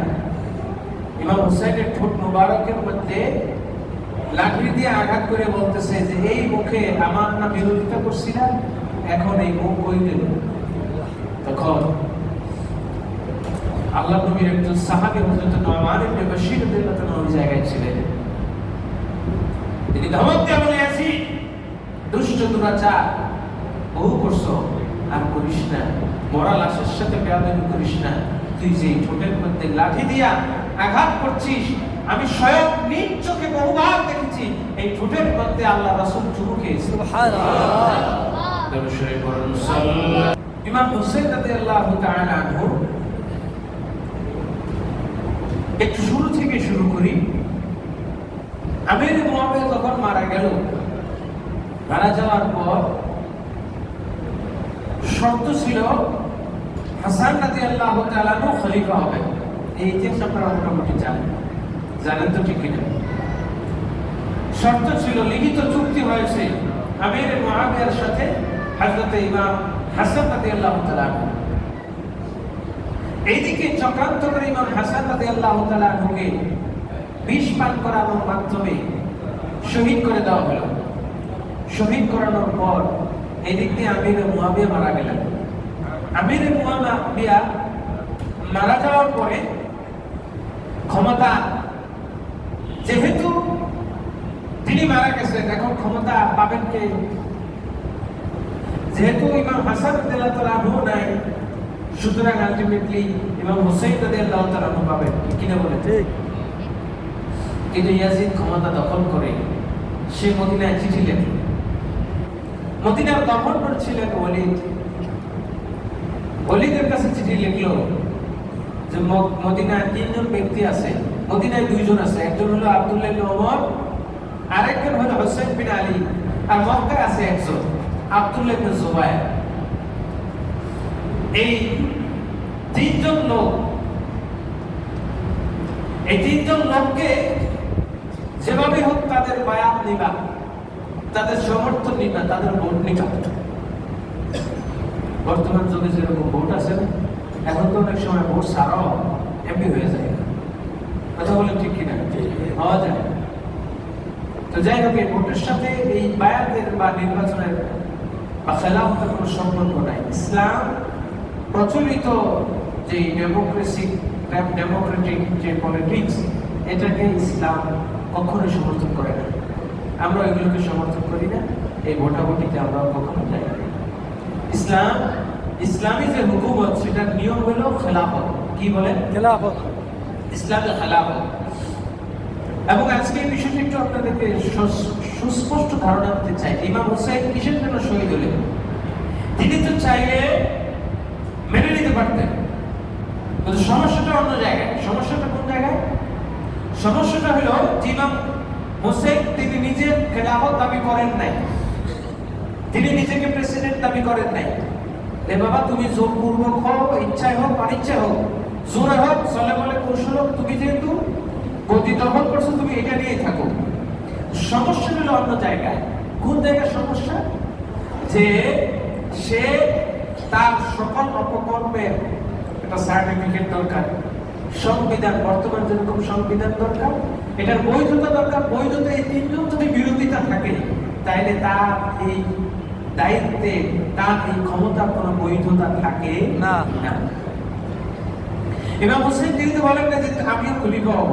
ইমাম হুসাইনের ঠোঁট মুবারকের মধ্যে লাঠি দিয়ে আঘাত করে বলতেছে যে এই মুখে আমার না বিরোধিতা করছিলাম, এখন এই মুখ কই গেল। তখন আল্লাহ নবীর একজন সাহাবী হযরত নুমান ইবনে বাশীর রাদিয়াল্লাহু তাআলা ওই জায়গায় ছিলেন। তিনি ধমক দিয়ে বলে, আছি দুষ্ট দুরাচার বহু করছো, আর করিস না, মরা লাশের সাথে বেয়াদবি করিস না। তুই যে ঠোঁটের মধ্যে লাঠি দিয়া আঘাত করছিস, আমি স্বয়ং নিজ চোখে বহুবার দেখেছি এই ঠোঁটের মধ্যে আল্লাহ রাসূল চুমু খেয়েছে। সুবহানাল্লাহ। দরুদ পড়ুন সাল্লাল্লাহু। ইমাম হুসাইন রাদিয়াল্লাহু তাআলা আনহু, একটু শুরু থেকে শুরু করি। আমির মুআবিয়া যখন মারা গেল, মারা যাওয়ার পর শর্ত ছিল হাসান রাদিয়াল্লাহু তাআলা খলিফা হবে। এই ইতিহাস আপনারা মোটামুটি জানেন তো, ঠিক কিনা? শর্ত ছিল, লিখিত চুক্তি হয়েছে আমির মুআবিয়ার সাথে হযরত ইমাম হাসান রাদিয়াল্লাহু তাআলা। এইদিকে চক্রান্ত করে ইমাম হাসান রাদিয়াল্লাহু তাআলা কে বিষ পান করানোর মাধ্যমে শহীদ করে দেওয়া হলো। শহীদ করানোর পর এদিক দিয়ে আমির মুআবিয়া মারা গেলেন। আমির মুআবিয়া মারা যাওয়ার পরে ক্ষমতা, যেহেতু তিনি মারা গেছেন, এখন ক্ষমতা পাবেন কে? যেহেতু ইমাম হাসান রাদিয়াল্লাহু তাআলা নাই, সুতরাং আলটিমেটলি ইমাম হুসাইন রাদিয়াল্লাহু তাআলা পাবেন, কিনা বলে? ঠিক। কিন্তু ইয়াজিদ ক্ষমতা দখল করে সে মদিনায় চিঠি লেখে। মদিনার গভর্নর ছিলেন ওয়ালিদ। ওয়ালিদের কাছে চিঠি লিখলো যে মদিনায় 3 জন ব্যক্তি আছে, মদিনায় 2 জন আছে, একজন হলো আব্দুল্লাহ ইবনে ওমর, আরেকজন হলো হুসাইন বিন আলী, আর মক্কায় আছে একজন আব্দুল্লাহ ইবনে জুবায়ের। এই 3 জন লোক, এই 3 জন লোককে যেভাবে হোক তাদের বায়াত নিবা, তাদের সমর্থন নিবা, তাদের ভোট নিবা। বর্তমান যুগে যেরকম ভোট আছে না, এখন তো অনেক সময় ভোট ছাড়াও এমপি হয়ে যায়। কথা বলে ঠিক কিনা? হওয়া যায়। তো যাই হোক, এই ভোটের সাথে এই বায়াতের বা নির্বাচনের বা খেলাফতের কোনো সম্পর্ক নাই। ইসলাম প্রচলিত যে ডেমোক্রেটিক যে পলিটিক্স, এটাকে ইসলাম কখনোই সমর্থন করে না। আমরা এগুলোকে সমর্থন করি না। এই ভোটাভুটিতে আমরা কখনো যাই না। ইসলামী যে হুকুমত, সেটার নিয়ম হলো খেলাফত। কি বলেন? খেলাফত। ইসলামের খেলাফত। এবং আজকে এই বিষয়টি একটু আপনাদেরকে সুস্পষ্ট ধারণা দিতে চাই। ইমাম হুসাইন কিসের জন্য শহীদ হলেন? তিনি তো চাইলে মেনে নিতে পারতেন, কিন্তু সমস্যাটা অন্য জায়গায়। সমস্যাটা কোন জায়গায়? সমস্যাটা হলো ইমাম হুসাইন তিনি নিজের খেলাফত দাবি করেন নাই, তিনি নিজেকে প্রেসিডেন্ট দাবি করেন নাই। এ বাবা, তুমি জোরপূর্বক হোক, ইচ্ছায় হোক, অনিচ্ছায় হোক, জোরে হোক, চলে বলে কৌশল হোক, তুমি যেহেতু গতি দখল করছো, তুমি এটা নিয়েই থাকো। সমস্যা হলো অন্য জায়গায়। কোন জায়গায় সমস্যা? যে সে তার সকল অপকর্মের একটা সার্টিফিকেট দরকার। সংবিধান, বর্তমান যেরকম সংবিধান দরকার, এটার বৈধতা দরকার। বৈধতা, এই 3 জন যদি বিরোধিতা থাকে, তাইলে তার এই দায়িত্বে, তার এই ক্ষমতার কোনো বৈধতা থাকে না। ইমাম হুসাইন তিনি তো বলেন না যে আমিও খলিফা হব।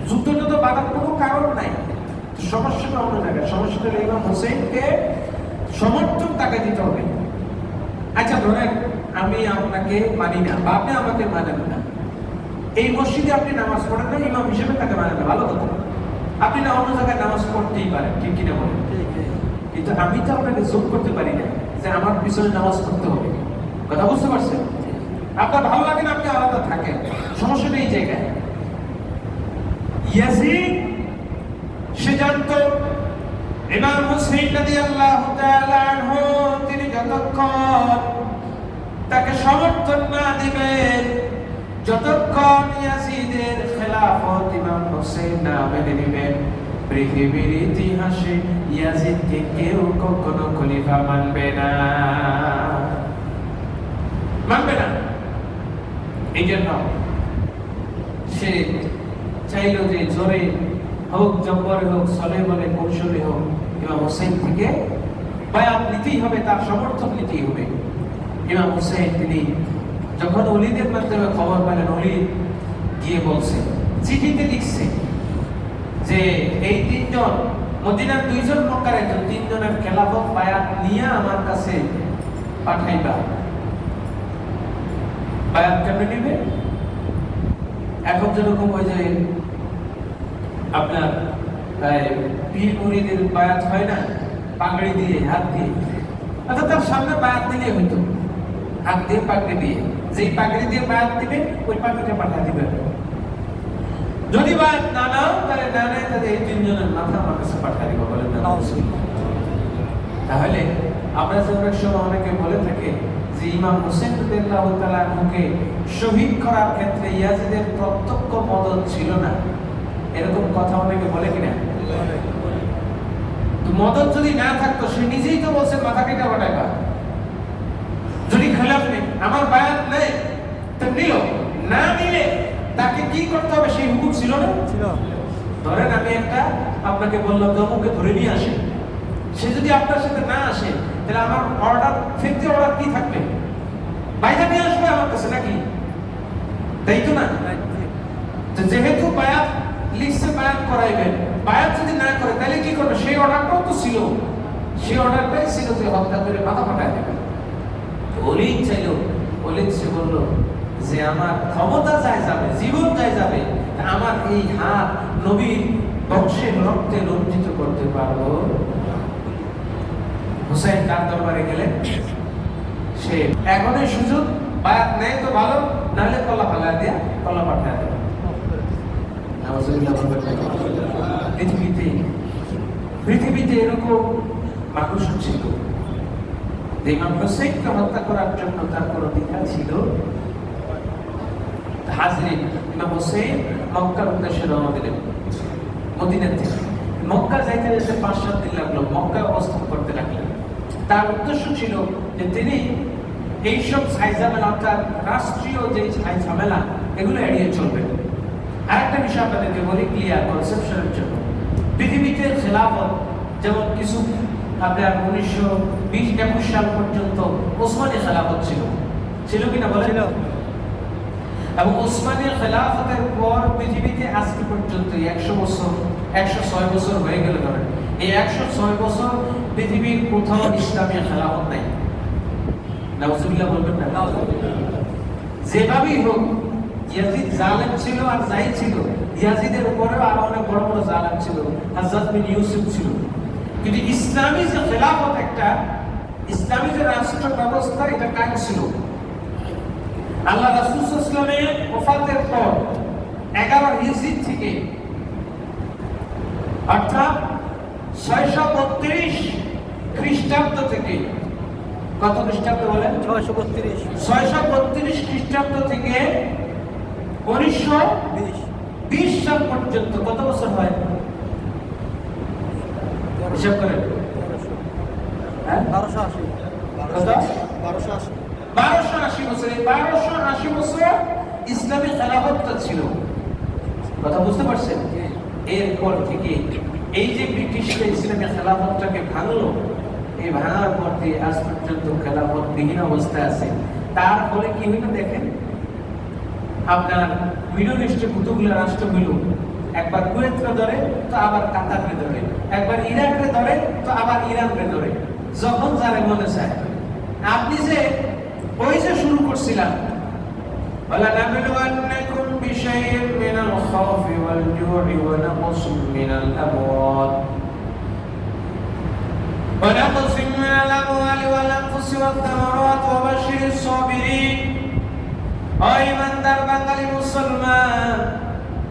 যুদ্ধটা তো বাধার কোনো কারণ নাই। সমস্যাটা অন্য জায়গায়। সমস্যাটা হলো ইমাম হুসাইনকে সমর্থন তাকে দিতে হবে। আচ্ছা ধরেন আমি আপনাকে মানি না, বা আপনি আমাকে মানেন না, এই মসজিদে আপনি নামাজ পড়েন না, ইমাম হিসেবে তাকে মানেন না, ভালো কথা। আপনি না অন্য জায়গায় নামাজ পড়তেই পারেন, ঠিক কিনা বলেন? কিন্তু আমি তো আপনাকে জোর করতে পারি না যে আমার পিছনে নামাজ পড়তে হবে। কথা বুঝতে পারছেন? আপনার ভালো লাগে না, আপনি আলাদা থাকেন, সমস্যাটা এই জায়গায়। ইয়াজিদ সে জানতো ইমাম হুসাইন রাদিয়াল্লাহু তাআলা আনহু তিনি যতক্ষণ তাকে সমর্থন না দিবেন, যতক্ষণ ইয়াজিদের খেলাফত ইমাম হুসাইন না মেনে নিবেন, পৃথিবীর ইতিহাসে ইয়াজিদকে কেউ কখনো খলিফা মানবে না। এই জন্য সে চাইল যে জোরে হোক, জব্বরে হোক, সলে বলে, কৌশলে হোক, ইমাম হুসাইন থেকে বায়াত নিতেই হবে, তার সমর্থন নিতেই হবে। ইমাম হুসাইন তিনি যখন ওলিদের মাধ্যমে খবর পেলেন, ওলি গিয়ে বলছে, চিঠিতে লিখছে যে এই 3 জন, মদিনার 2 জন, মক্কার 1 জন, 3 জনের খেলাফত বায়াত নিয়ে আমার কাছে পাঠাইবা। বায়াত কেমনে নিবে? এখন যেরকম ওই যে আপনার পীর মুরিদের বায়াত হয় না, পাগড়ি দিয়ে, হাত দিয়ে, অর্থাৎ তার সামনে বায়াত দিলে হইতো, হাত দিয়ে পাগড়ি দিয়ে, যেই পাগড়ি দিয়ে বায়াত দিবে ওই পাগড়িটা পাঠা দিবে। যদি বায়াত না নাও, তাহলে না নেয়, তাহলে এই 3 জনের মাথা আমার কাছে পাঠা দিব, বলেন না? তাহলে আমরা যে অনেক সময় অনেকে বলে থাকে যে ইমাম হুসাইন রাদিয়াল্লাহু তাআলা আনহুকে শহীদ করার ক্ষেত্রে ইয়াজিদের প্রত্যক্ষ মদদ ছিল না, এরকম কথা অনেকে বলে কিনা? তো মদত যদি না থাকতো সে নিজেই তো বলছে মাথা কেটে বাটাইবা। যদি খেলাফ নেই, আমার বায়াত নেই, তো নিল না, নিলে তাকে কি করতে হবে সেই হুকুম ছিল না? ছিল। ধরেন আমি একটা আপনাকে বললাম দমকে ধরে নিয়ে আসে, সে যদি আপনার সাথে না আসে তাহলে আমার অর্ডার, ফিরতি অর্ডার কি থাকবে? বাইরে নিয়ে আসবে আমার কাছে নাকি? তাই তো না? তো যেহেতু বায়াত লিখছে বায়াত করাইবেন, বায়াত যদি না করে তাহলে কি করবে? সেই অর্ডারটাও তো ছিল, সেই অর্ডারটাই ছিল যে হত্যা করে মাথা ফাটাই দেবে। ওলিদ চাইল, ওলিদ সে বলল যে আমার ক্ষমতা যায় যাবে, জীবন যায় যাবে, আমার এই হাত নবীর বংশের রক্তে রঞ্জিত করতে পারবো। হুসাইন তার দরবারে গেলেন, সে এখনই সুযোগ, বায়াত নেয় তো ভালো, নাহলে কলা ফালা দিয়া কলা পাঠায় দেবে। পৃথিবীতে এরকম মানুষ ছিল, ইমাম হোসেনকে হত্যা করার জন্য তার কোনো দ্বিধা ছিল? হাজরিন, ইমাম হোসেন মক্কার উদ্দেশ্যে রওনা দিলেন মদিনা থেকে। মক্কা যাইতে যেতে 5-7 দিন লাগলো, মক্কায় অবস্থান করতে লাগলেন। তার উদ্দেশ্য ছিল যে তিনি এইসব ঝামেলা, অর্থাৎ রাষ্ট্রীয় যে ঝামেলা, এগুলো এড়িয়ে চলবেন। আরেকটা বিষয় আপনাদেরকে বলি ক্লিয়ার কনসেপশনের জন্য, পৃথিবীতে খেলাফত যেমন কিছু আপনার 1920-21 সাল পর্যন্ত ওসমানী খেলাফত ছিল, ছিল কিনা বলেন? এবং ওসমানী খেলাফতের পর পৃথিবীতে আজকে পর্যন্ত 100 বছর, 106 বছর হয়ে গেল। ধরেন এই 106 বছর পৃথিবীর কোথাও ইসলামী খেলাফত নাই। নাউজুবিল্লাহ বলবেন না? যেভাবেই হোক, ইয়াজিদ জালেম ছিল আর যাই ছিল, ইয়াজিদের উপরেও আরো অনেক বড় বড় জালেম ছিল, হাজ্জাজ বিন ইউসুফ ছিল। কিন্তু ইসলামী যে খেলাফত, একটা ইসলামী যে রাষ্ট্র ব্যবস্থা, এটা কায়েম ছিল। আল্লাহ রাসূল সাল্লাল্লাহু আলাইহি ওয়াসাল্লামের ওফাতের পর 11 হিজরি থেকে, অর্থাৎ 632 খ্রিস্টাব্দ থেকে, কত খ্রিস্টাব্দ বলেন? 632 খ্রিস্টাব্দ থেকে 1920 সাল পর্যন্ত কত বছর হয়? হিসাব করেন। 1280 বছর। এই 1280 বছর ইসলামী খেলাফতটা ছিল। কথা বুঝতে পারছেন? এরপর থেকে এই যে ব্রিটিশরা ইসলামী খেলাফতটাকে ভাঙলো, এই ভাঙার পর দিয়ে আজ পর্যন্ত খেলাফত বিহীন অবস্থায় আছে। তার ফলে কি হইল দেখেন, আপনার মিডল ইস্টে কতগুলো রাষ্ট্র হইল, একবার কুয়েতকে ধরে তো আবার কাতারকে ধরে, একবার ইরাককে ধরে তো আবার ইরানকে ধরে, যখন যারে মনে চায়। আপনি যে ওই যে শুরু করছিলাম, وَلَنَبْلُوَنَّكُمْ بِشَيْءٍ مِنَ الْخَوْفِ وَالْجُوعِ وَنَقْصٍ مِنَ الْأَمْوَالِ وَالْأَنفُسِ وَالثَّمَرَاتِ وَبَشِّرِ الصَّابِرِينَ। ও ঈমানদার বাঙালি মুসলমান,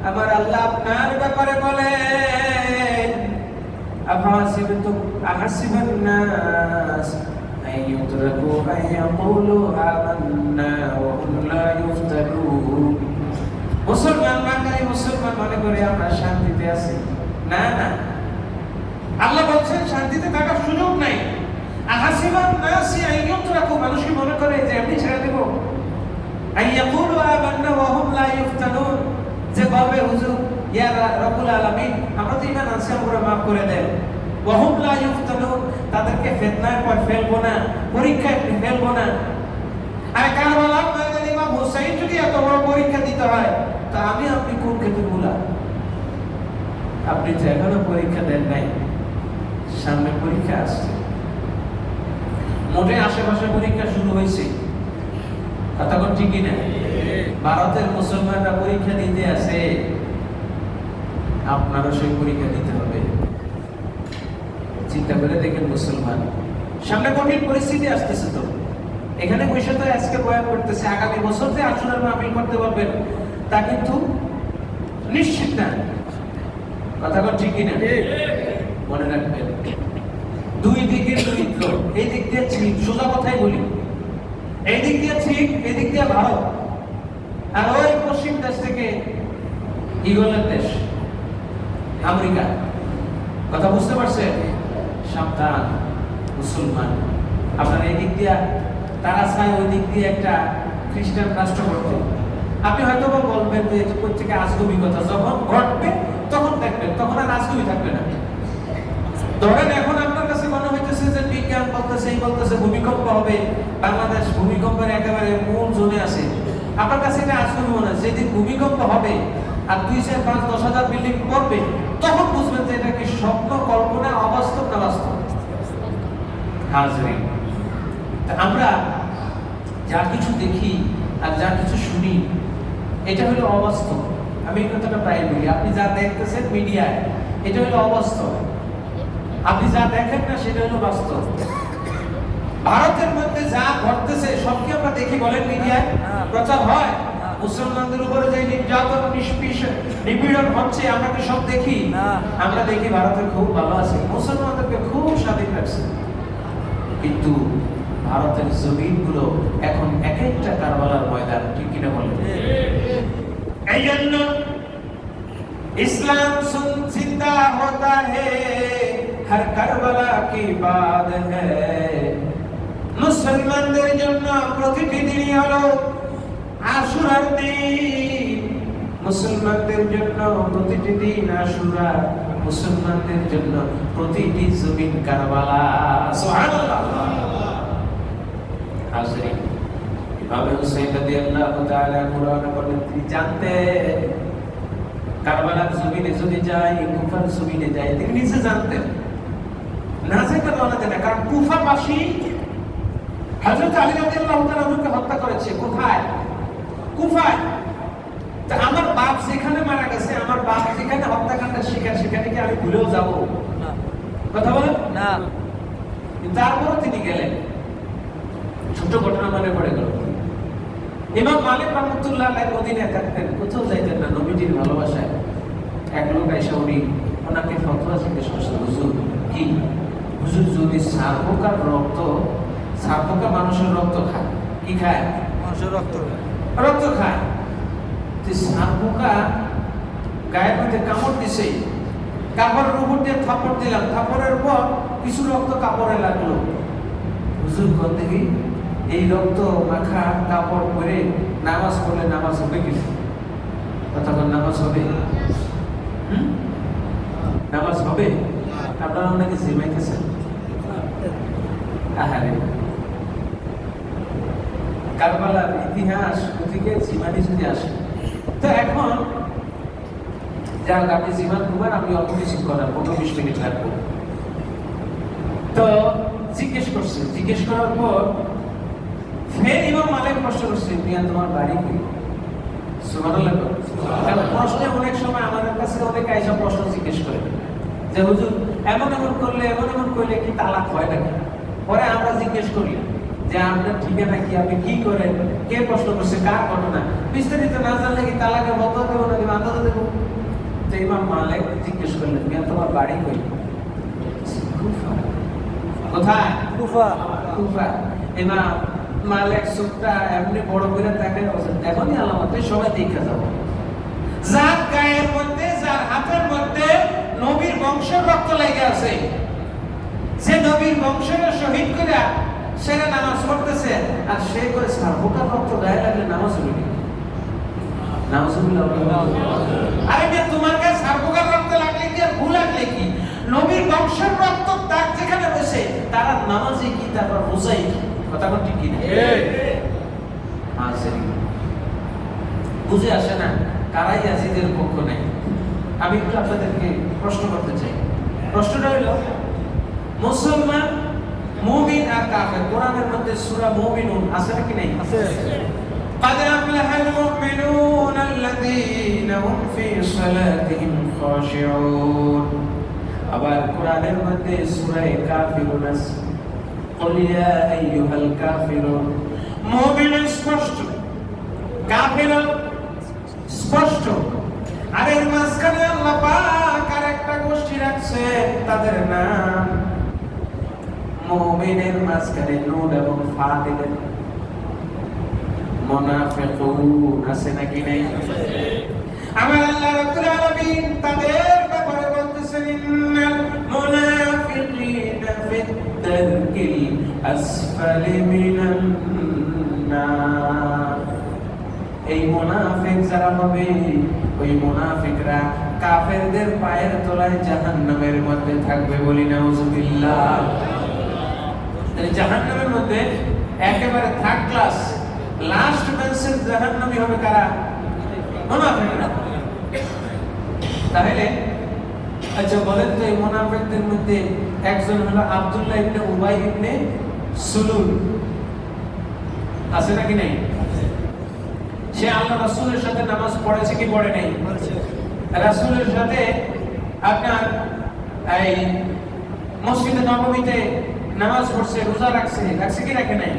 আমার আল্লাহ আপনার ব্যাপারে বলেন, আহাসিবান নাস আন ইউতরাকু আন ইয়াকুলু আমান্না ওয়া হুম লা ইফতানুন। মুসলমান, বাঙালি মুসলমান মনে করে আমরা শান্তিতে আছি। না না, আল্লাহ বলছেন শান্তিতে থাকার সুযোগ নাই। আহাসিবান নাস আন ইউতরাকু, মানুষ কি মনে করে যে এমনি ছেড়ে দেব? আন ইয়াকুলু আমান্না ওয়া হুম লা ইফতানুন, যে বলবে হুজুর ইয়া রাব্বুল আলামিন আমরা তো ঈমান আনছি, আমরা মাফ করে দেন। ওয়া হুম লা ইফতানুন, তাদেরকে ফিতনায় ফেলবো না, পরীক্ষায় ফেলবো না। আর কারবালার ময়দানে ইমাম হুসাইন যদি এত বড় পরীক্ষা দিতে হয়, তা আপনি কোন ক্ষেত্রে ভুলা? আপনি তো এখনো পরীক্ষা দেন নাই, সামনে পরীক্ষা আসছে। মোটে আশেপাশে পরীক্ষা শুরু হয়েছে, কথা কোন ঠিক কিনা? ভারতের মুসলমানরা পরীক্ষা দিতে আছে, আপনারও সেই পরীক্ষা দিতে হবে। চিন্তা করে দেখেন মুসলমান, সামনে কঠিন পরিস্থিতি আসতেছে। তো এখানে বসে তো আজকে বয়ান করতেছে, আগামী বছর যে আশুরার মাহফিল করতে পারবেন তা কিন্তু নিশ্চিত না। কথা কোন ঠিক কিনা? মনে রাখবেন, দুই দিকের চরিত্র, এই দিক দিয়ে ঠিক, সোজা কথাই বলি, এই দিক দিয়ে ঠিক, এই দিক দিয়ে ভারত, আর ওই পশ্চিম দেশ থেকে ইগলের দেশ আমেরিকা। কথা বুঝতে পারছেন? সাবধান মুসলমান, আপনার এই দিক দিয়া তারা চায় ওই দিক দিয়ে একটা খ্রিস্টান রাষ্ট্র করতে। আপনি হয়তো বা বলবেন যে এটা থেকে আজগবি কথা, যখন ঘটবে তখন দেখবেন, তখন আর আজগবি থাকবে না। ধরেন এখন আপনার কাছে মনে হইতেছে যে বিজ্ঞান বলতেছে, এই বলতেছে ভূমিকম্প হবে, বাংলাদেশ ভূমিকম্পের একেবারে মূল জোনে আছে, আপনার কাছে এটা আজগবি মনে হয়। যেদিন ভূমিকম্প হবে আর 2, 4, 5, 10,000 বিল্ডিং পড়বে, তখন বুঝবেন যে এটা কি স্বপ্ন, কল্পনা, অবাস্তব না বাস্তব। হাজরিন, আমরা যা কিছু দেখি আর যা কিছু শুনি এটা হলো অবাস্তব। আমি এই কথাটা প্রায় বলি, আপনি যা দেখতেছেন মিডিয়ায় এটা হলো অবাস্তব, আপনি যা দেখেন না সেটা হলো বাস্তব। ভারতের মধ্যে যা ঘটতেছে সব কি আমরা দেখি বলেন? মিডিয়ায় প্রচার হয়। মুসলমানদের উপরে যে নির্যাতন, নিপীড়ন হচ্ছে আমরা কি সব দেখি? আমরা দেখি ভারতে খুব ভালো আছে, মুসলমানদেরকে খুব স্বাধীন রাখছে, কিন্তু ভারতের জমিনগুলো এখন এক একটা কারবালার ময়দান, ঠিক কিনা বলেন? এই জন্য ইসলাম জিন্দা হতা হে হর কারবালা কি বাদ হ্যায়। মুসলমানদের জন্য প্রতিটি দিনই হলো আশুরার দিন, মুসলমানদের জন্য প্রতিটি দিন আশুরা, মুসলমানদের জন্য প্রতিটি জমিন কারবালা। সুবহানাল্লাহ। হাজরিন, ইমাম হুসাইন রাদিয়াল্লাহু তাআলা কুরআনে বলেন, তিনি জানতেন কারবালার জমিনে যদি যাই, কুফার জমিনে যাই, তিনি নিজে জানতেন, না যেতে বলাতে না, কারণ কুফাবাসী হযরত আলী রাদিয়াল্লাহু তাআলাকে হত্যা করেছে। কোথায়? কুফায়। তা আমার বাপ যেখানে মারা গেছে, আমার বাপ যেখানে হত্যাকাণ্ডের শিকার, সেখানে কি আমি ভুলেও যাব? কথা বলেন না। তারপরও তিনি গেলেন। ছোট ঘটনা মনে পড়ে গেল, ইমাম মালিক রাহমাতুল্লাহ আলাইহি মদিনায় থাকতেন, কোথাও যাইতেন না, নবীজির ভালোবাসায়। এক লোক এসে ওনাকে ফতোয়া জিজ্ঞেস করছে, হুজুর কি, হুজুর যদি সারপোকার রক্ত, সারপোকা মানুষের রক্ত খায়, কি খায়? মানুষের রক্ত খায়। যে সারপোকা গায়ের মধ্যে কামড় দিছে, কাপড়ের উপর দিয়ে থাপড় দিলাম, থাপড়ের পর কিছু রক্ত কাপড়ে লাগলো, হুজুর কোন দেখি এই রক্ত মাখা কাপড় পরে নামাজ পড়লে নামাজ হবে কি? কথা বল, নামাজ হবে? নামাজ হবে? আপনারা অনেকে জিমাইতেছেন। আহারে, কারবালার ইতিহাস ওদিকে জিমানি যদি আসে, তো এখন যার আপনি জিমান ঘুমান, আমি অল্প কিছু করার 15-20 মিনিট লাগবো। তো জিজ্ঞেস করার পর ফের ইমাম মালিক প্রশ্ন করছে, মিয়া তোমার বাড়ি কি? সুবহানাল্লাহ। প্রশ্নে অনেক সময় আমাদের কাছে অনেক আইসা প্রশ্ন জিজ্ঞেস করে যে হুজুর এমন করলে কি তালাক হয় নাকি? পরে আমরা জিজ্ঞেস করি যে আপনার ঠিকানা কি, আপনি কি করেন, কে প্রশ্ন করছে, কার ঘটনা, বিস্তারিত না জানলে কি তালাকের ফতোয়া দেবো না দেবো, আন্দাজ দেবো? যে ইমাম মালিক জিজ্ঞেস করলেন, মিয়া তোমার বাড়ি কই? কুফা। কোথায়? কুফা। ইমাম মালিক চোখটা এমনি বড় করে তাকে এখনই আলামতে সবাই দেখে যাবো, যার গায়ের মধ্যে, যার হাতের মধ্যে নবীর বংশের রক্ত লেগে আছে, সে নবীর বংশের শহীদ করে সেটা নামাজ পড়তেছে, আর সে করে সারপোকার রক্ত গায়ে লাগলে নামাজ হবে কি? নামাজ হবে না। আরে মেয়ে, তোমার গায়ে সারপোকার রক্ত লাগলে কি আর ভুল লাগলে কি? নবীর বংশের রক্ত দাগ যেখানে বসে, তারা নামাজে কি, তারপর রোজাই কি? কথা বল, ঠিক কি না? বুঝে আসে না কারাই আজিদের পক্ষ নেই। আমি একটু আপনাদেরকে প্রশ্ন করতে চাই। প্রশ্নটা হলো, মুসলমান, মুমিন আর কাফের, কোরআনের মধ্যে সূরা মুমিনুন আছে নাকি নাই? আছে। قد أفلح المؤمنون الذين هم في صلاتهم خاشعون। আবার কোরআনের মধ্যে সূরা কাফিরুন আছে, قل يا أيها الكافرون। মুমিন স্পষ্ট, কাফের স্পষ্ট। আর এর মাঝখানে আল্লাহ পাক আরেকটা গোষ্ঠী রাখছে, তাদের নাম মুমিনের মাঝখানে নুন এবং ফা দিলেন, মুনাফিকুন আছে নাকি নাই? আমার আল্লাহ রাব্বুল আলামিন তাদের ব্যাপারে বলতেছেন, ইন্নাল মুনাফিকিনা দারকিল আসফালি মিনান নার। এই মুনাফিক যারা হবে, ওই মুনাফিকরা কাফেরদের পায়ের তলায় জাহান্নামের মধ্যে থাকবে, বলি নাউজুবিল্লাহ। জাহান্নামের মধ্যে একেবারে থার্ড ক্লাস, লাস্ট বেঞ্চের জাহান্নামী হবে কারা? মুনাফিকরা। তাহলে আচ্ছা বলেন তো, এই মুনাফিকদের মধ্যে একজন হলো আব্দুল্লাহ ইবনে উবাই ইবনে সুলুল, আছে নাকি নাই? সে আল্লাহ রাসূলের সাথে নামাজ পড়েছে কি পড়ে নাই? রাসূলের সাথে আপনার এই মসজিদে নববীতে নামাজ পড়ছে, রোজা রাখছে কি রাখে নাই?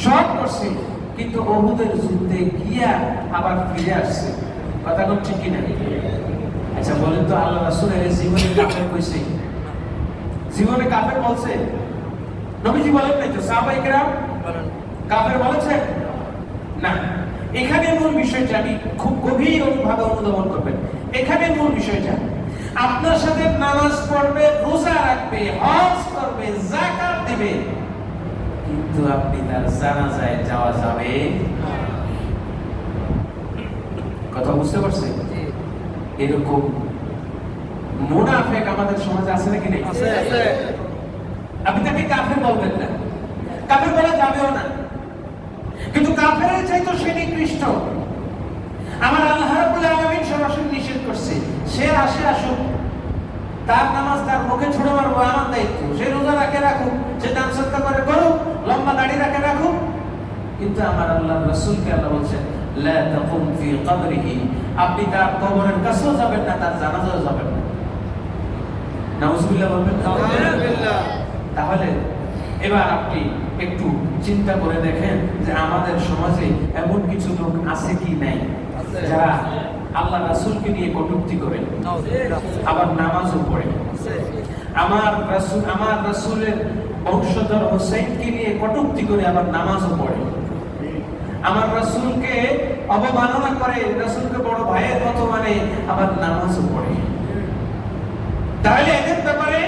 সব করছে, কিন্তু উহুদের যুদ্ধে গিয়া আবার ফিরে আসছে। কথা কোন ঠিক কি না? আচ্ছা বলেন তো, আল্লাহ রাসূলের জীবনে কাফের কইছে? জীবনে কাফের বলছে? নবীজি বলেন নাই তো? সাহাবায়ে কেরাম কাফের বলেছেন না। এখানে মূল বিষয়টা আমি খুব গভীরভাবে অনুধাবন করবেন। এখানে মূল বিষয়টা, আপনার সাথে নামাজ পড়বে, রোজা রাখবে, হজ করবে, যাকাত দিবে, কিন্তু আপনি তার জানাজায় যাওয়া যাবে? কথা বুঝতে পারছেন? এরকম মুনাফিক আমাদের সমাজে আছে নাকি নেই? আছে আছে। আপনি তাকে কাফের বলবেন না, কাফের বলা যাবেও না, কিন্তু কাফেরের চাইতে সে নিকৃষ্ট। আমার আল্লাহ রাব্বুল আলামিন সরাসরি নিষেধ করছে, সে আসুক, তার নামাজ তার মুখে ছুড়ে মারবো আমার দায়িত্ব। সে রোজা রাখুক, সে দান সদকা করে করুক, লম্বা দাড়ি রাখুক, কিন্তু আমার আল্লাহর রাসূলকে আল্লাহ বলছেন লা তাকুম ফি কবরিহি, আপনি তার কবরের কাছেও যাবেন না, তার জানাজাও যাবেন না। নাউজুবিল্লাহ বলবেন? নাউজুবিল্লাহ। তাহলে এবার আপনি একটু চিন্তা করে দেখেন যে আমাদের সমাজে এমন কিছু লোক আছে কি নাই যারা আল্লাহ রাসূলকে নিয়ে কটূক্তি করে, আবার নামাজও পড়ে। আমার রাসূলের বংশধর হোসেনকে নিয়ে কটূক্তি করে, আবার নামাজও পড়ে। আমার রাসূলকে অবমাননা করে, রাসূলকে বড় ভাইয়ের মতো মানে, আবার নামাজও পড়ে। তাহলে এদের ব্যাপারে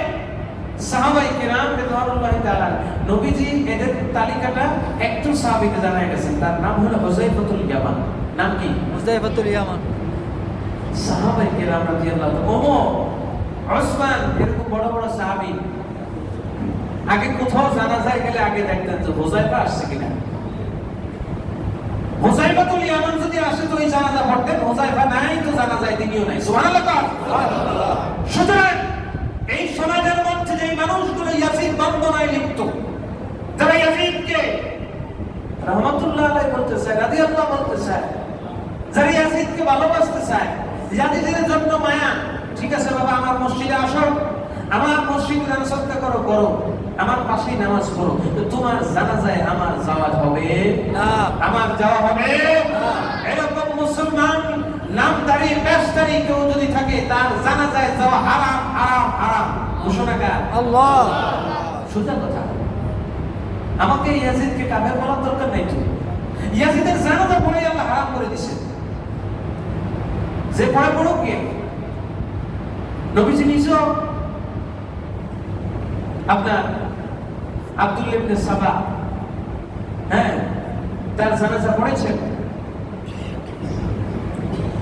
সাহাবায়ে কেরাম রাদিয়াল্লাহু তাআলা, নবীজি এদের তালিকাটা একটু সাহাবীকে জানায় গেছেন। তার নাম হলো হুযায়ফাতুল ইয়ামান। নাম কি? হুযায়ফাতুল ইয়ামান। সাহাবায়ে কেরাম রাদিয়াল্লাহু তাআলা, ওমর, ওসমান, এরকম বড় বড় সাহাবী আগে কোথাও জানাজায় গেলে আগে দেখতেন যে হুযায়ফা আসছে কিনা। হুযায়ফাতুল ইয়ামান যদি আসে তো এই জানাজা পড়তেন, হুযায়ফা নাই তো জানাজায় তিনিও নাই। সুবহানাল্লাহ। সুতরাং এই সমাজের মধ্যে যে মানুষগুলো ইয়াজিদ বন্দনায় লিপ্ত, যারা ইয়াজিদকে রাহমাতুল্লাহ আলাইহি বলতে চায়, রাদিয়াল্লাহু বলতে চায়, যারা ইয়াজিদকে ভালোবাসতে চায়, ইয়াজিদের জন্য মায়া, ঠিক আছে বাবা আমার মসজিদে আসো, আমার মসজিদে নামাজ সদকা করো, আমার পাশেই নামাজ পড়ো, তো তোমার জানাজায় আমার যাওয়া হবে না, আমার যাওয়া হবে না। এরকম মুসলমান নামদারি বেশদারি কেউ যদি থাকে, তার জানাজায় যাওয়া হারাম হারাম হারাম। ঘোষণাকার আল্লাহ। সোজা কথা। আমাকে ইয়াজিদকে কাফের বলার দরকার নাই তো। ইয়াজিদের জানাজা পড়ে আল্লাহ হারাম করে দিয়েছে, যে পড়ে পড়ুক কে। নবীজি নিজেও আপনার আব্দুল্লাহ ইবনে সাবা, তার জানাজা পড়েছেন।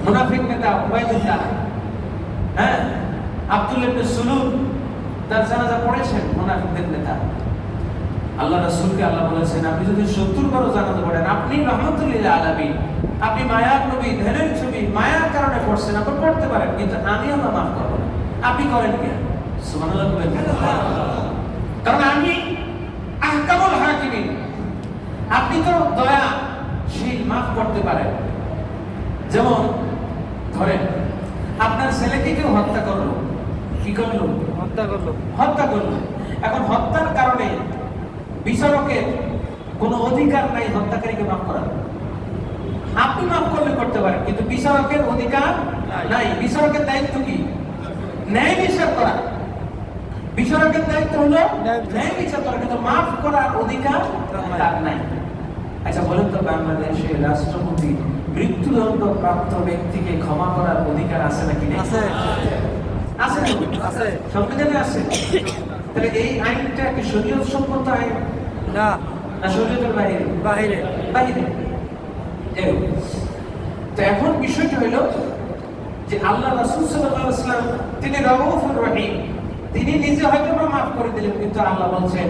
মুনাফিক নেতা উবাইদুল্লাহ, আব্দুল্লাহ ইবনে সুলুল, তার জানাজা পড়েছেন মুনাফিকদের নেতা। আল্লাহ রাসূলকে আল্লাহ বলেছেন, আপনি যদি 70 বারও জানাজা পড়েন, আপনি রাহমাতুল লিল আলামিন, আপনি মায়ার নবী, ধ্যানের ছবি, মায়ার কারণে পড়ছেন, আপনি পড়তে পারেন, কিন্তু আমি আল্লাহ মাফ করব না। আপনি করেন কেন? সুবহানাল্লাহ বলেন। কারণ আমি আহকামুল হাকিমিন, আপনি তো দয়াশীল, মাফ করতে পারেন। যেমন ধরেন আপনার ছেলেকে কেউ হত্যা করলো, কি করলো? হত্যা করলো। এখন হত্যার কারণে বিচারকের কোনো অধিকার নাই হত্যাকারীকে মাফ করার। আপনি মাফ করলে করতে পারেন, কিন্তু বিচারকের অধিকার নাই। বিচারকের দায়িত্ব কি? ন্যায় বিচার করা। বিচারকের দায়িত্ব হলো ন্যায় বিচার করা, কিন্তু মাফ করার অধিকার তার নাই। আচ্ছা বলেন তো, বাংলাদেশে রাষ্ট্রপতি মৃত্যুদণ্ড প্রাপ্ত ব্যক্তিকে ক্ষমা করার অধিকার আছে নাকি? আছে, আছে, সংবিধানে আছে। তাহলে এই আইনটা কি শরীয়ত সম্মত আইন না, না শরীয়তের বাইরে? বাহিরে। বাইরে। তো এখন বিষয়টা হলো যে আল্লাহ রাসূল সাল্লাল্লাহু আলাইহি ওয়াসাল্লাম তিনি রাউফুর রহিম, তিনি নিজে হয়তো মাফ করে দিলেন, কিন্তু আল্লাহ বলছেন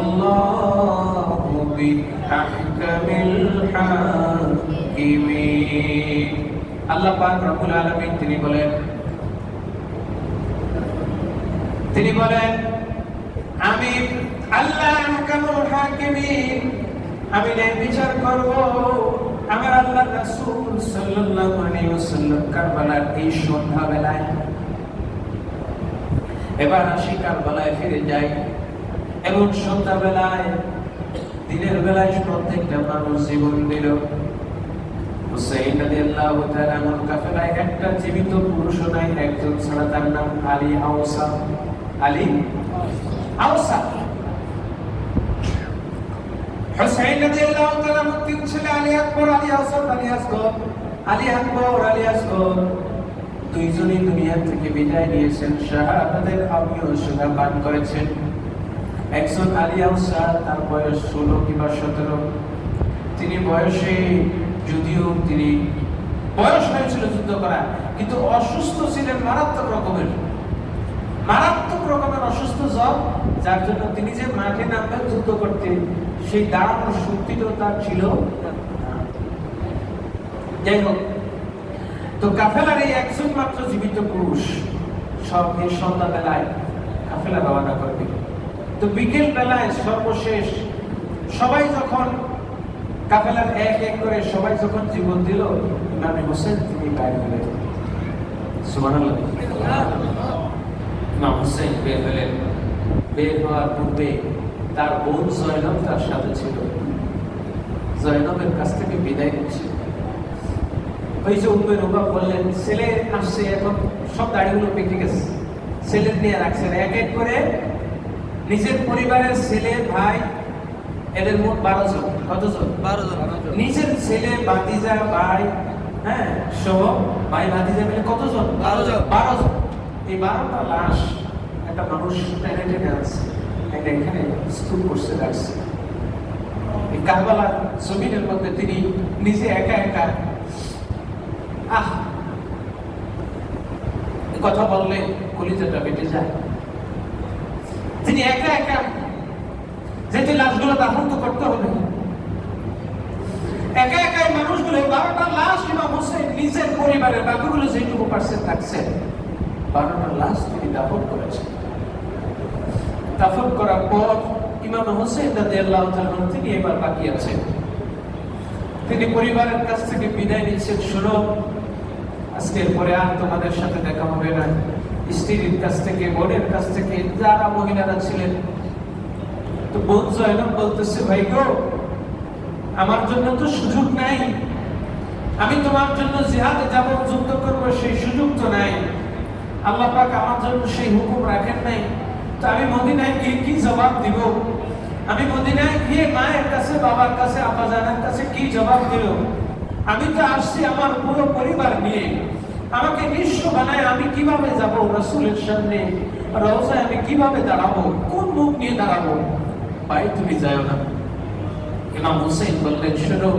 আলাইসাল্লাহু বিআহকামিল হাকিমিন। আল্লাহ পাক রব্বুল আলামিন তিনি বলেন আমি আল্লাহ আহকামুল হাকিমিন, আমি ন্যায় বিচার করব। আমার আল্লাহ রাসূল সাল্লাল্লাহু আলাইহি ওয়াসাল্লাম কারবালার এই সন্ধ্যাবেলায়, এবার আসি কারবালায় ফিরে যাই, এবং সন্ধ্যাবেলায় দিনের বেলায় প্রত্যেকটা মানুষ জীবন দিল। হুসাইন রাদিয়াল্লাহু তাআলা আনহু কাফেলায় একটা জীবিত পুরুষও নাই, একজন ছাড়া, তার নাম আলী আওসা। আলী আওসা। হুসাইন রাদিয়াল্লাহু তাআলা তিন ছেলে, আলী আকবর, আলী আওসা, আলী আসগর। আলী আকবর, আলী আসগর দুইজনই দুনিয়া থেকে বিদায় নিয়েছেন, শাহাদাতের আমিও পান করেছেন। একজন আলী আওসা, তার বয়স 16 কিংবা 17। তিনি বয়সে, যদিও তিনি বয়স হয়েছিল যুদ্ধ করা, কিন্তু অসুস্থ ছিলেন মারাত্মক রকমের অসুস্থ জ্বর, যার জন্য তিনি যে মাঠে নামবেন যুদ্ধ করতে, সেই দাঁড়ানোর শক্তিটাও তার ছিল। যাই হোক, তো কাফেলার এই একজন মাত্র জীবিত পুরুষ সব এই সন্ধ্যাবেলায় কাফেলা রওনা করবে। তো বিকেল বেলায় সর্বশেষ সবাই যখন কাফেলার এক এক করে সবাই যখন জীবন দিল, ইমাম হোসেন তিনি বাইরে হলেন। সুবহানাল্লাহ। ইমাম হোসেন বের হলেন। বের হওয়ার পূর্বে তার বোন জয়নব তার সাথে ছিল। জয়নবের কাছ থেকে বিদায় নিচ্ছে। ওই যে উম্মে রুবা বললেন, ছেলে আসছে, এখন সব দাড়িগুলো পেকে গেছে, ছেলে নিয়ে রাখছেন এক এক করে। নিজের পরিবারের ছেলে, ভাই, এদের মোট 12 জন। কতজন? 12 জন। নিজের ছেলে, ভাতিজা, ভাই, হ্যাঁ, সহ ভাই ভাতিজা মিলে কতজন? 12 জন। 12 জন। এই 12টা লাশ একটা মানুষ টেনে টেনে আছে, একটা এখানে স্তূপ করছে রাখছে। এই কারবালার জমিনের মধ্যে তিনি নিজে একা একা, কথা বললে কলিজাটা বেটে যায়। তিনি একা একা, যেহেতু লাশগুলো দাফন তো করতে হবে, একা একা এই মানুষগুলো 12টা লাশ ইমাম হোসেন নিজের পরিবারের বাকিগুলো যেটুকু পারছেন রাখছেন, 12টা লাশ তিনি দাফন করেছেন। দাফন করার পর ইমাম হোসেন রাদিয়াল্লাহু তাআলা তিনি এবার বাকি আছেন। তিনি পরিবারের কাছ থেকে বিদায় নিচ্ছেন, শোনো, আজকের পরে আর তোমাদের সাথে দেখা হবে না। স্ত্রীর কাছ থেকে, বোনের কাছ থেকে, যারা মহিলারা ছিলেন, তো বোন জয়নব বলতেছে, ভাই গো, আমার জন্য তো সুযোগ নাই, আমি তোমার জন্য জিহাদে যাব, যুদ্ধ করব, সেই সুযোগ তো নাই। আল্লাহ পাক আমার জন্য সেই হুকুম রাখেন নাই। তো আমি মদিনায় গিয়ে কি জবাব দিব? আমি মদিনায় গিয়ে মায়ের কাছে, বাবার কাছে, আব্বাজানের কাছে কি জবাব দিব? আমি তো আসছি আমার পুরো পরিবার নিয়ে, আমাকে নিঃস্ব বানায় আমি কিভাবে যাব রাসূলের সামনে? রওজায় আমি কিভাবে দাঁড়াবো? কোন মুখ নিয়ে দাঁড়াবো? ভাই তুমি যাও না। ইমাম হোসেন বললেন, শোনো,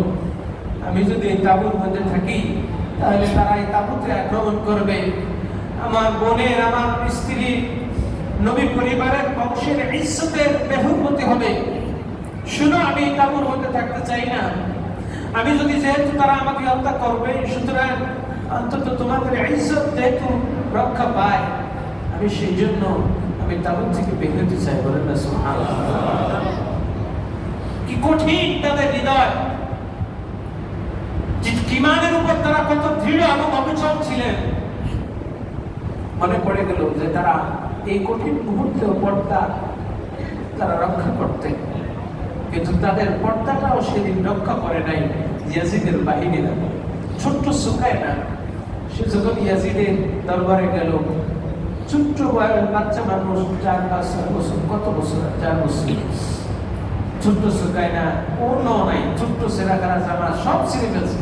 আমি যদি এই তাঁবুর মধ্যে থাকি, তাহলে তারা এই তাঁবুতে আক্রমণ করবে। আমার বোনের, আমার স্ত্রী, নবী পরিবারের বংশের ইজ্জতের বেহুরমতি হবে। শোনো, আমি এই তাঁবুর মধ্যে থাকতে চাই না। আমি যদি, যেহেতু তারা আমাকে হত্যা করবে, সুতরাং অন্তত তোমাদের ইজ্জত যেহেতু রক্ষা পায়, আমি সেই জন্য আমি তাঁবু থেকে বের হতে চাই। বলেন না সুবহানাল্লাহ। কি কঠিন তাদের হৃদয়, যে ঈমানের উপর তারা কত দৃঢ় এবং অবিচল ছিলেন। মনে পড়ে গেল যে তারা এই কঠিন মুহূর্তে পর্দা তারা রক্ষা করতেন, কিন্তু তাদের পর্দাটাও সেদিন রক্ষা করে নাই ইয়াজিদের বাহিনীরা। ছোট্ট সুকায়না, সে যখন ইয়াজিদের দরবারে গেল, ছোট্ট বাচ্চা মানুষ, 4-5 বছর, কত বছর, 4 বছর, ছোট্ট সুকায়না, অন্য নাই, ছোট্ট সেরাকারা জামা সব ছিঁড়ে ফেলছে।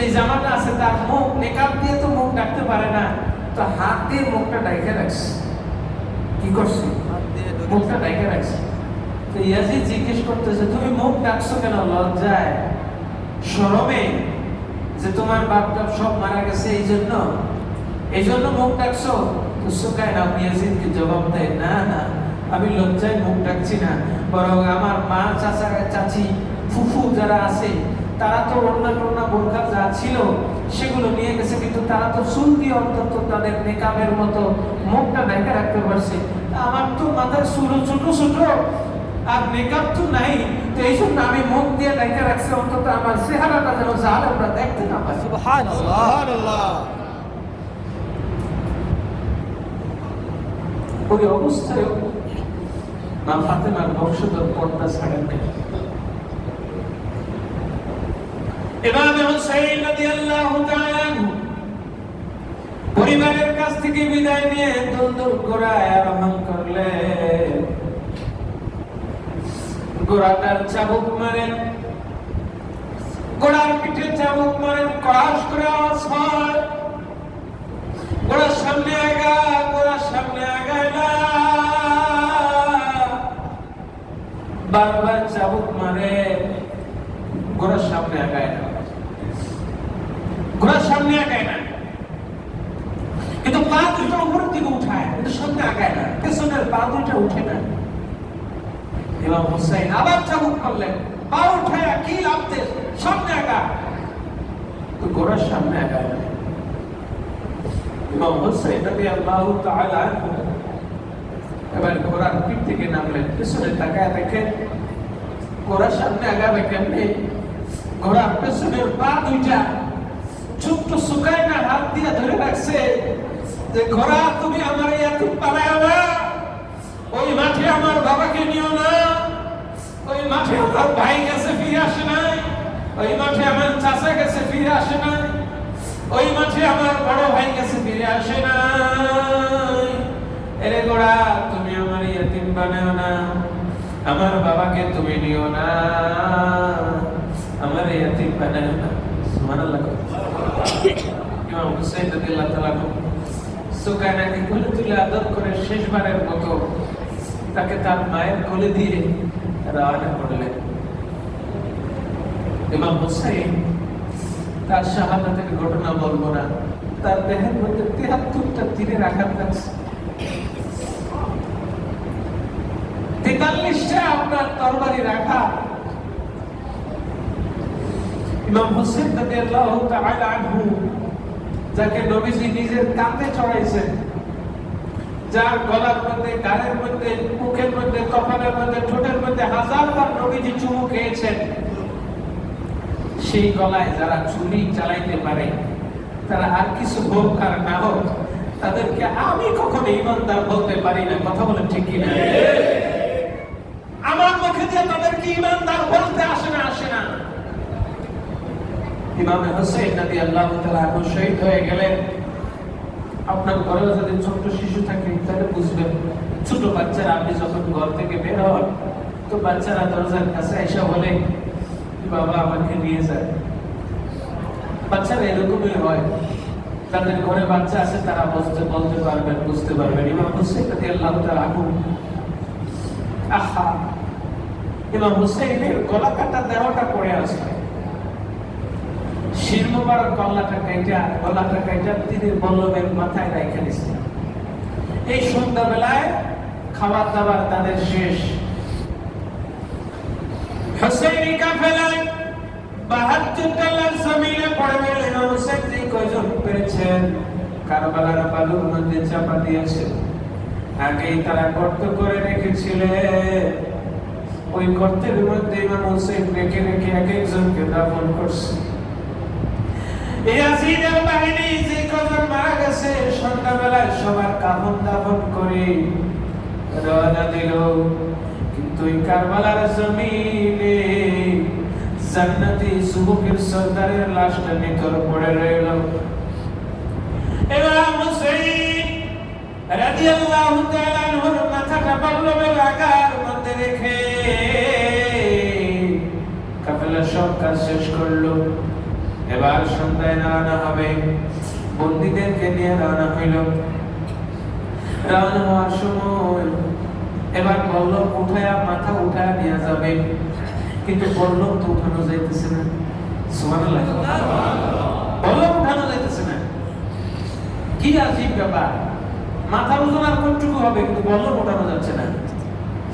এই জামাটা আছে, তার মুখ নেকাব দিয়ে তো মুখ ডাকতে পারে না, তো হাত দিয়ে মুখটা ঢেকে রাখছে। কি করছে? মুখটা ঢেকে রাখছে। তো ইয়াজিদ জিজ্ঞেস করতেছে, তুমি মুখ ডাকছো কেন? লজ্জায়, শরমে, যে তোমার বাপ টাপ সব মারা গেছে এই জন্য মুখ ডাকছো? তো সুকায়না ইয়াজিদকে জবাব দেয়, না না, আমি লজ্জায় মুখ ডাকছি না, বরং আমার মা, চাচা, চাচি, ফুফু যারা আছে তারা তো অন্য বোরখা যা ছিল সেগুলো নিয়ে গেছে, কিন্তু তারা তো চুল দিয়ে অন্তত তাদের নেকাবের মতো মুখটা ঢেকে রাখতে পারছে। আমার তো মাথার চুল ছোট ছোট আর মেকআপ তো নাই, তো এই জন্য আমি মুখ দিয়ে ঢেকে রাখছি, অন্তত আমার চেহারাটা যেন জালেমরা দেখতে না পায়। সুবহানাল্লাহ। ওই অবস্থায় মা ফাতেমার বংশধর পর্দা ছাড়েন নাই। ইমাম হুসাইন রাদিয়াল্লাহু তাআলা পরিবারের কাছ থেকে বিদায় নিয়ে দুলদুল ঘোড়ায় আরোহণ করলেন। ঘোড়াটার চাবুক মারেন, ঘোড়ার পিঠে চাবুক মারেন, কড়াস করে আওয়াজ হয়। ঘোড়ার সামনে আগায় না, বারবার চাবুক মারে, ঘোড়ার সামনে আগায় না, কিন্তু পা দুইটা উপরের দিকে উঠায়, কিন্তু সামনে আগায় না, পেছনের পা দুইটা উঠে না। ইমাম হুসাইন আবার চাবুক করলেন, পা উঠায় কি লাভতে, সামনে আগা, তো ঘোড়ার সামনে আগায় না। ইমাম হুসাইন রাদিয়াল্লাহু তাআলা এবার ঘোড়ার পিঠ থেকে নামলেন, পেছনে তাকায় দেখেন ঘোড়ার সামনে আগাবে কেমনে? ঘোড়ার পেছনের পা দুইটা ছোট্ট সুকায়না হাত দিয়ে ধরে রাখছে, যে ঘোড়া তুমি আমার ইয়াতিম বানায় না, ওই মাঠে আমার বাবাকে নিও না, ওই মাঠে আমার ভাই গেছে ফিরে আসে নাই, ওই মাঠে আমার চাচা গেছে ফিরে আসে নাই, ওই মাঠে আমার বড় ভাই গেছে ফিরে আসে নাই। এরে ঘোড়া তুমি আমার ইয়াতিম বানাও না, আমার বাবাকে তুমি নিও না, আমার ইয়াতিম বানাও না। সুবহানাল্লাহ। ইমাম হুসাইন রাদিয়াল্লাহু তাআলা সুকায়নাকে কোলে তুলে আদর করে শেষবারের মতো তাকে তার মায়ের কোলে দিয়ে রওনা করলেন। ইমাম হুসাইন তার শাহাদাতের ঘটনা বলবো না, তার দেহের মধ্যে ৭৩টা তীরের আঘাত লাগছে, ৪৩টা আপনার তরবারির আঘাত। ইমাম হুসাইন রাদিয়াল্লাহু তাআলা আনহু, যাকে নবীজি নিজের কাঁধে চড়াইছেন, যার গলার মধ্যে, গালের মধ্যে, মুখের মধ্যে, কপালের মধ্যে, ঠোঁটের মধ্যে হাজারবার নবীজি চুমু খেয়েছেন, সেই গলায় যারা ছুরি চালাইতে পারে, তারা আর কিছু হোক আর না হোক, তাদেরকে আমি কখনো ইমানদার বলতে পারি না। কথা বলেন ঠিক কিনা? আমার মুখে দিয়ে তাদেরকে ইমানদার বলতে আসে না। ইমাম হুসাইন রাদিয়াল্লাহু তাআলা শহীদ হয়ে গেলেন। আপনার ঘরেও যদি ছোট্ট শিশু থাকে তাহলে বুঝবেন, ছোট বাচ্চারা আপনি যখন ঘর থেকে বের হন, তো বাচ্চারা দরজার কাছে এসে বলে, বাবা আমাকে নিয়ে যায়। বাচ্চারা এরকমই হয়, তাদের ঘরে বাচ্চা আছে, তারা বলতে পারবেন, বুঝতে পারবেন। ইমাম হুসাইন রাদিয়াল্লাহু তাআলা আহা, ইমাম হুসাইনের গলা কাটা দেহটা পড়ে আছে, শির মোবারক গলাটা কাইটা তীরের বল্লমের মাথায় রেখে দিয়েছে। এই সন্ধ্যাবেলায় খাবার দাবার তাদের শেষ। হুসাইনি কাফেলায় ৭২ তলার জমিনে পড়ে গেল। ইমাম হুসাইন যে কয়জন পেরেছেন কারবালার বালুর মধ্যে চাপা দিয়েছেন, আগেই তারা গর্ত করে রেখেছিলেন। ওই গর্তের মধ্যে ইমাম হুসাইন রেখে এক একজনকে দাফন করছে। ইয়াজিদের বাহিনী যে কজন মারা গেছে, সন্ধ্যাবেলায় সবার কাফন দাফন করে রওনা দিল। কিন্তু এই কারবালার জমিনে জান্নাতি যুবকের সর্দারের লাশটা নিথর পড়ে রইল। ইমাম হুসাইন রাদিয়াল্লাহু তাআলা আনহুর মাথাটা বল্লমের আগার মধ্যে রেখে কাফেলা সব কাজ শেষ করলো। এবার সন্ধ্যায় রওনা হবে। বন্দীদেরকে নিয়ে রওনা হইল। রওনা হওয়ার সময় এবার বল্লম উঠায়া মাথা উঠায়া নিয়ে যাবে, কিন্তু বল্লম তো উঠানো যাইতেছে না। সুবহানাল্লাহ, বল্লম উঠানো যাইতেছে না। কি আজীব ব্যাপার, মাথার ওজন আর কতটুকু হবে, কিন্তু বল্লম উঠানো যাচ্ছে না।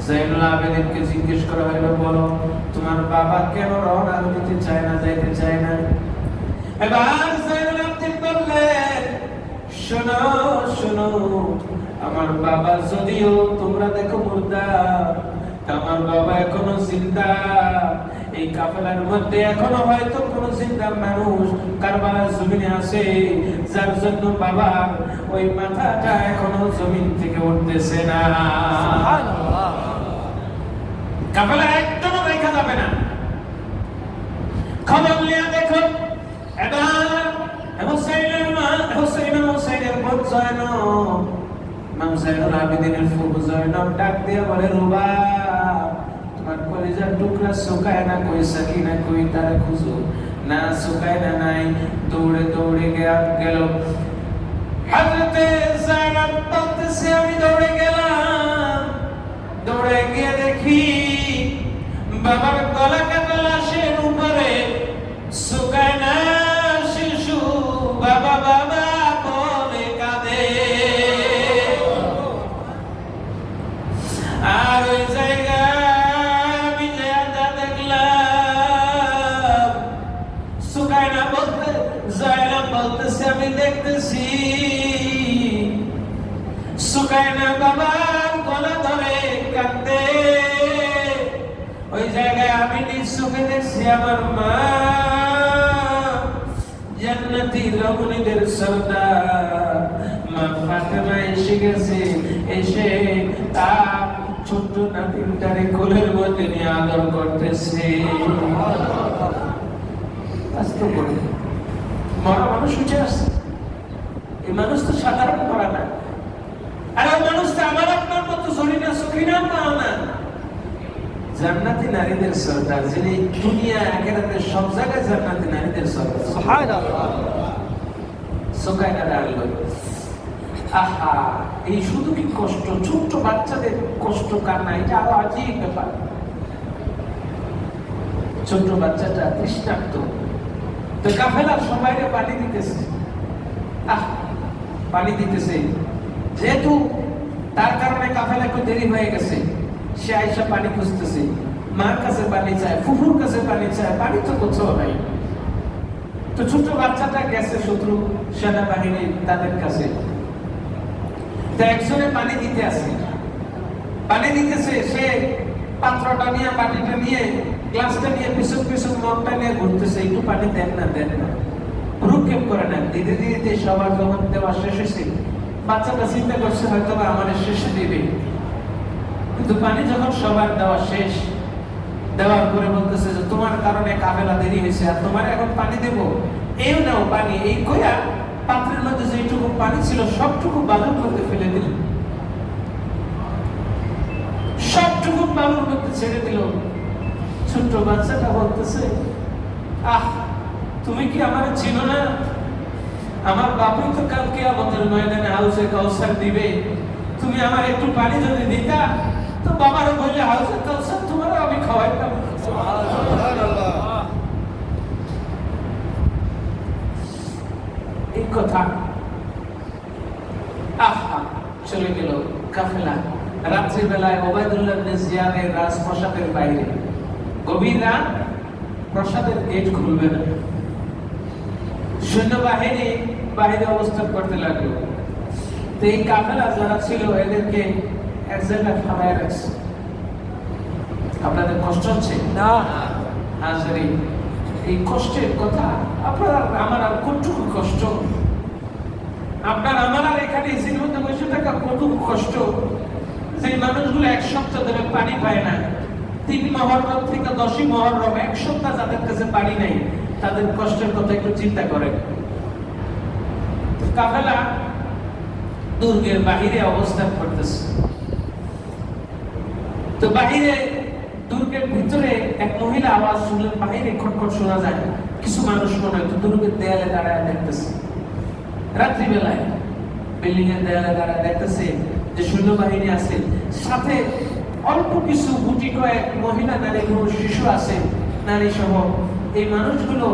যাইনুল আবেদিনকে জিজ্ঞেস করা হইল, বলো তোমার বাবা কেন রওনা হইতে চায় না, যাইতে চায় না? এবার যাইনুল আবেদিন বললেন, শোনো শোনো, আমার বাবা যদিও তোমরা দেখো মুর্দা, আমার বাবা এখনো জিন্দা। এই কাফেলার মধ্যে এখনো হয়তো কোন জিন্দা মানুষ কারবালার জমিনে আছে, যার জন্য বাবা ওই মাথাটা এখনো জমিন থেকে উঠতেছে না। কাফেলা একদম দেখা যাবে না। খবর নিয়ে দেখো, এবার হুসাইনের বোন জয়নব, ইমাম যাইনুল আবেদিনের ফুফু জয়নব ডাক দিয়ে বলে, রুবা তোমার কলিজার টুকরা শুকায় না, কই সাকিনা কই, তারা খুঁজো না, শুকায় না, নাই। দৌড়ে দৌড়ে গেল। হযরতে যায়নব বলতেছে, আমি দৌড়ে গেলাম, দৌড়ে গিয়ে দেখি বাবার গলা কাটা লাশের উপরে শুকায় না শিশু বাবা বাবা বলে কাঁদে। আর ওই জায়গায় আমি যা দেখলাম, শুকায় না বলতে যায়নব বলতেছে, আমি দেখতেছি শুকায় না বাবার গলা ধরে কাঁদে। ওই জায়গায় আমি নিজ চোখে দেখছি আমার মা জান্নাতি রমণীদের সর্দার মা ফাতেমা এসে গেছে। এসে তার ছোট্ট নাতিটারে কোলের মধ্যে নিয়ে আদর করতেছে। মরা মানুষ উঠে আসছে। এই মানুষ তো সাধারণ মরা না, আর ওই মানুষ তো আমার আপনার মতো জরিনা সকিনা পাও না। জান্নাতি নারীদের সর্দার, যিনি দুনিয়া আখিরাতে সব জায়গায় জান্নাতি নারীদের সর্দার। সুবহানাল্লাহ। সুকাইনা ডাকলো, আহা, এই শুধু কি কষ্ট, ছোট্ট বাচ্চাদের কষ্ট, কান্না, এটা আরো আজীব ব্যাপার। ছোট্ট বাচ্চাটা তৃষ্ণার্ত, তো কাফেলার সবাইকে পানি দিতেছে। পানি দিতেছে, যেহেতু তার কারণে কাফেলা একটু দেরি হয়ে গেছে, সে আইসা পানি খুঁজতেছে। মার কাছে পানি চায়, ফুফুর কাছে পানি চায়, পানি তো কোথাও নাই। তো ছোট বাচ্চাটা গেছে শত্রু সেনাবাহিনী তাদের কাছে, তো একজনে পানি দিতে আসে, পানি দিতেছে। সে পাত্রটা নিয়ে, বাটিটা নিয়ে, গ্লাসটা নিয়ে পিছন পিছন মগটা নিয়ে ঘুরতেছে, একটু পানি দেন না, দেন না, ভ্রুক্ষেপ করে না। দিতে দিতে সবার যখন দেওয়া শেষ হয়েছে, বাচ্চাটা চিন্তা করছে হয়তো আমার শেষে দিবে। কিন্তু পানি যখন সবার দেওয়া শেষ, দেওয়ার পরে বলতেছে যে তোমার কারণে কাফেলা দেরি হয়েছে, আর তোমার এখন পানি দেব, এই নাও পানি। এই কইয়া পাত্রের মধ্যে যেটুকু পানি ছিল সবটুকু বালুর মধ্যে ফেলে দিল, সবটুকু বালুর মধ্যে ছেড়ে দিল। ছোট্ট বাচ্চাটা বলতেছে, আহ, তুমি কি আমার চিনো না? আমার বাবুই তো কালকে আমাদের ময়দানে হাউসে কাউসার দিবে। তুমি আমার একটু পানি যদি দিতা, তো বাবারও বললে হাউসে কাউসার তোমারও আমি খাওয়াইতাম। এই কথা চলে গেল কাফেলা। রাত্রি বেলায় ওবায়দুল্লাহ ইবনে জিয়াদের রাজপ্রাসাদের বাইরে, গভীর রাত, প্রাসাদের গেট খুলবে না, সৈন্যবাহিনী বাইরে অবস্থান করতে লাগলো। তো এই কাফেলা যারা ছিল এদেরকে এক জায়গায় ফালায় রাখছে। আপনাদের কষ্ট হচ্ছে না? হাজারি, এই কষ্টের কথা আপনার আমার আর কতটুকু কষ্ট, আপনার আমার আর এখানে এসির মধ্যে বসে থাকা কতটুকু কষ্ট। যে মানুষগুলো এক সপ্তাহ ধরে পানি পায় না, 3 মুহররম থেকে 10 মুহররম, এক সপ্তাহ যাদের কাছে পানি নাই, তাদের কষ্টের কথা একটু চিন্তা করেন। কাফেলা দুর্গের বাহিরে অবস্থান করতেছে। তো বাহিরে, দুর্গের ভিতরে এক মহিলা আওয়াজ শুনলেন, বাহিরে খটখট শোনা যায়। কিছু মানুষ মনে হয় দুর্গের দেয়ালে দাঁড়ায় দেখতেছে। রাত্রিবেলায় বিল্ডিং এর দেয়ালে দাঁড়া দেখতেছে যে সৈন্যবাহিনী আছে, সাথে অল্প কিছু গুটি কয়েক মহিলা, নারী, পুরুষ, শিশু আছে, নারী সহ। এই মানুষগুলো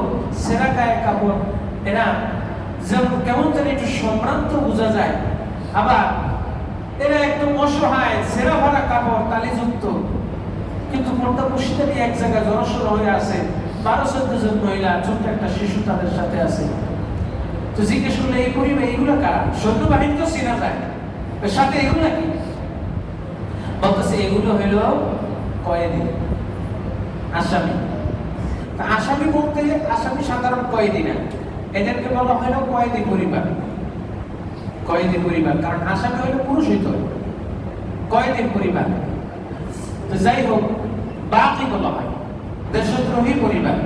সেরা গায়ে কাপড়, এরা যেমন কেমন যেন একটু সম্ভ্রান্ত বোঝা যায়, আবার এরা একদম অসহায়, সেরা ভরা কাপড় তালিযুক্ত, কিন্তু পর্দা পুশিতে নিয়ে এক জায়গায় জড়সড় হয়ে আছে। 12-14 জন মহিলা, ছোট্ট একটা শিশু তাদের সাথে আছে। তো জিজ্ঞেস করলে এই পরিবার এইগুলো কারা? সৈন্যবাহিনী তো চেনা যায়, সাথে এগুলো কি? বলতেছে এগুলো হলো কয়েদি, আসামি। আসামি বলতে আসামি সাধারণ কয়েদি না, এদেরকে বলা হয় কয়েদি পরিবার। কয়েদি পরিবার, কারণ আসামি হইলো পুরুষ হইতো, কয়েদির পরিবার। তো যাই হোক, বাকি বলা হয় দেশদ্রোহী পরিবার।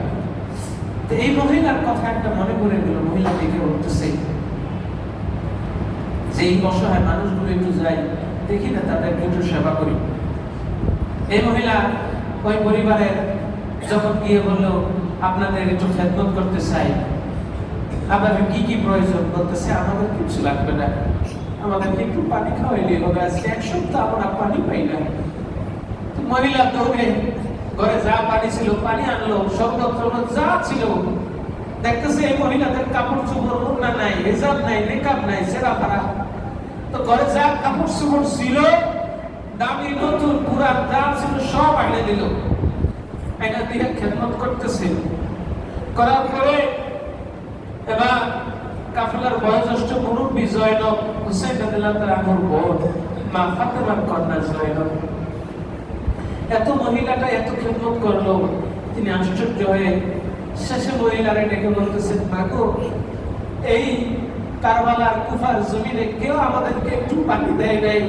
তো এই মহিলার কথা একটা মনে করে গেল, মহিলা দেখে উঠতেছে যে এই অসহায় মানুষগুলো একটু যাই দেখি না, তাদেরকে একটু সেবা করি। এই মহিলা ওই পরিবারের যখন গিয়ে বললো আপনাদের একটু খেদমত করতে চাই, আপনাদের কি কি প্রয়োজন? বলতেছে আমাদের কিছু লাগবে না, আমাদেরকে একটু পানি খাওয়াইলে হবে, আজকে 1 সপ্তাহ আমরা পানি পাই না। মহিলা দৌড়ে ঘরে যা পানি ছিল পানি আনলো, শরবত যা ছিল। দেখতেছে এই মহিলাদের কাপড় চোপড় ওড়না নাই, হিজাব নাই, নিকাব নাই, সেরা ফারা। তো ঘরে যা কাপড় চোপড় ছিল, দামি নতুন পুরান যা ছিল সব এনে দিল, এনে দিয়ে খেদমত করতেছে। করার পরে এবার কাফেলার বয়োজ্যেষ্ঠ মুরব্বী জয়নব হুসাইন রাদিয়াল্লাহু তাআলা আনহুর বোন মা ফাতেমার কন্যা জয়নব, এত মহিলাটা এত খেদমত করলো, তিনি আশ্চর্য হয়ে শেষে মহিলারা ডেকে বলতেছেন, মাগো এই কারবালার কুফার জমিনে কেউ আমাদেরকে একটু পানি দেয় নাই,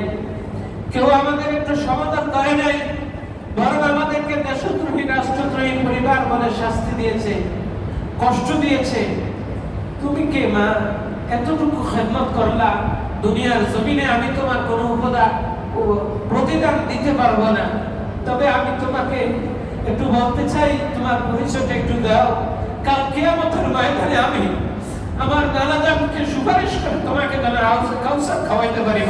কেউ আমাদের একটু সমাধান করে নাই, বরং আমাদেরকে দেশদ্রোহী রাষ্ট্রদ্রোহী পরিবার বলে শাস্তি দিয়েছে, কষ্ট দিয়েছে। তুমি কে মা, এতটুকু খেদমত করলা দুনিয়ার জমিনে? আমি তোমার কোনো প্রতিদান দিতে পারবো না, তবে আমি তোমাকে একটু বলতে চাই, তোমার পরিচয়টা একটু দাও। কাল কিয়ামতের ময়দানে আমি আমার নানা জানকে সুপারিশ করে তোমাকে কাউসার খাওয়াইতে পারি।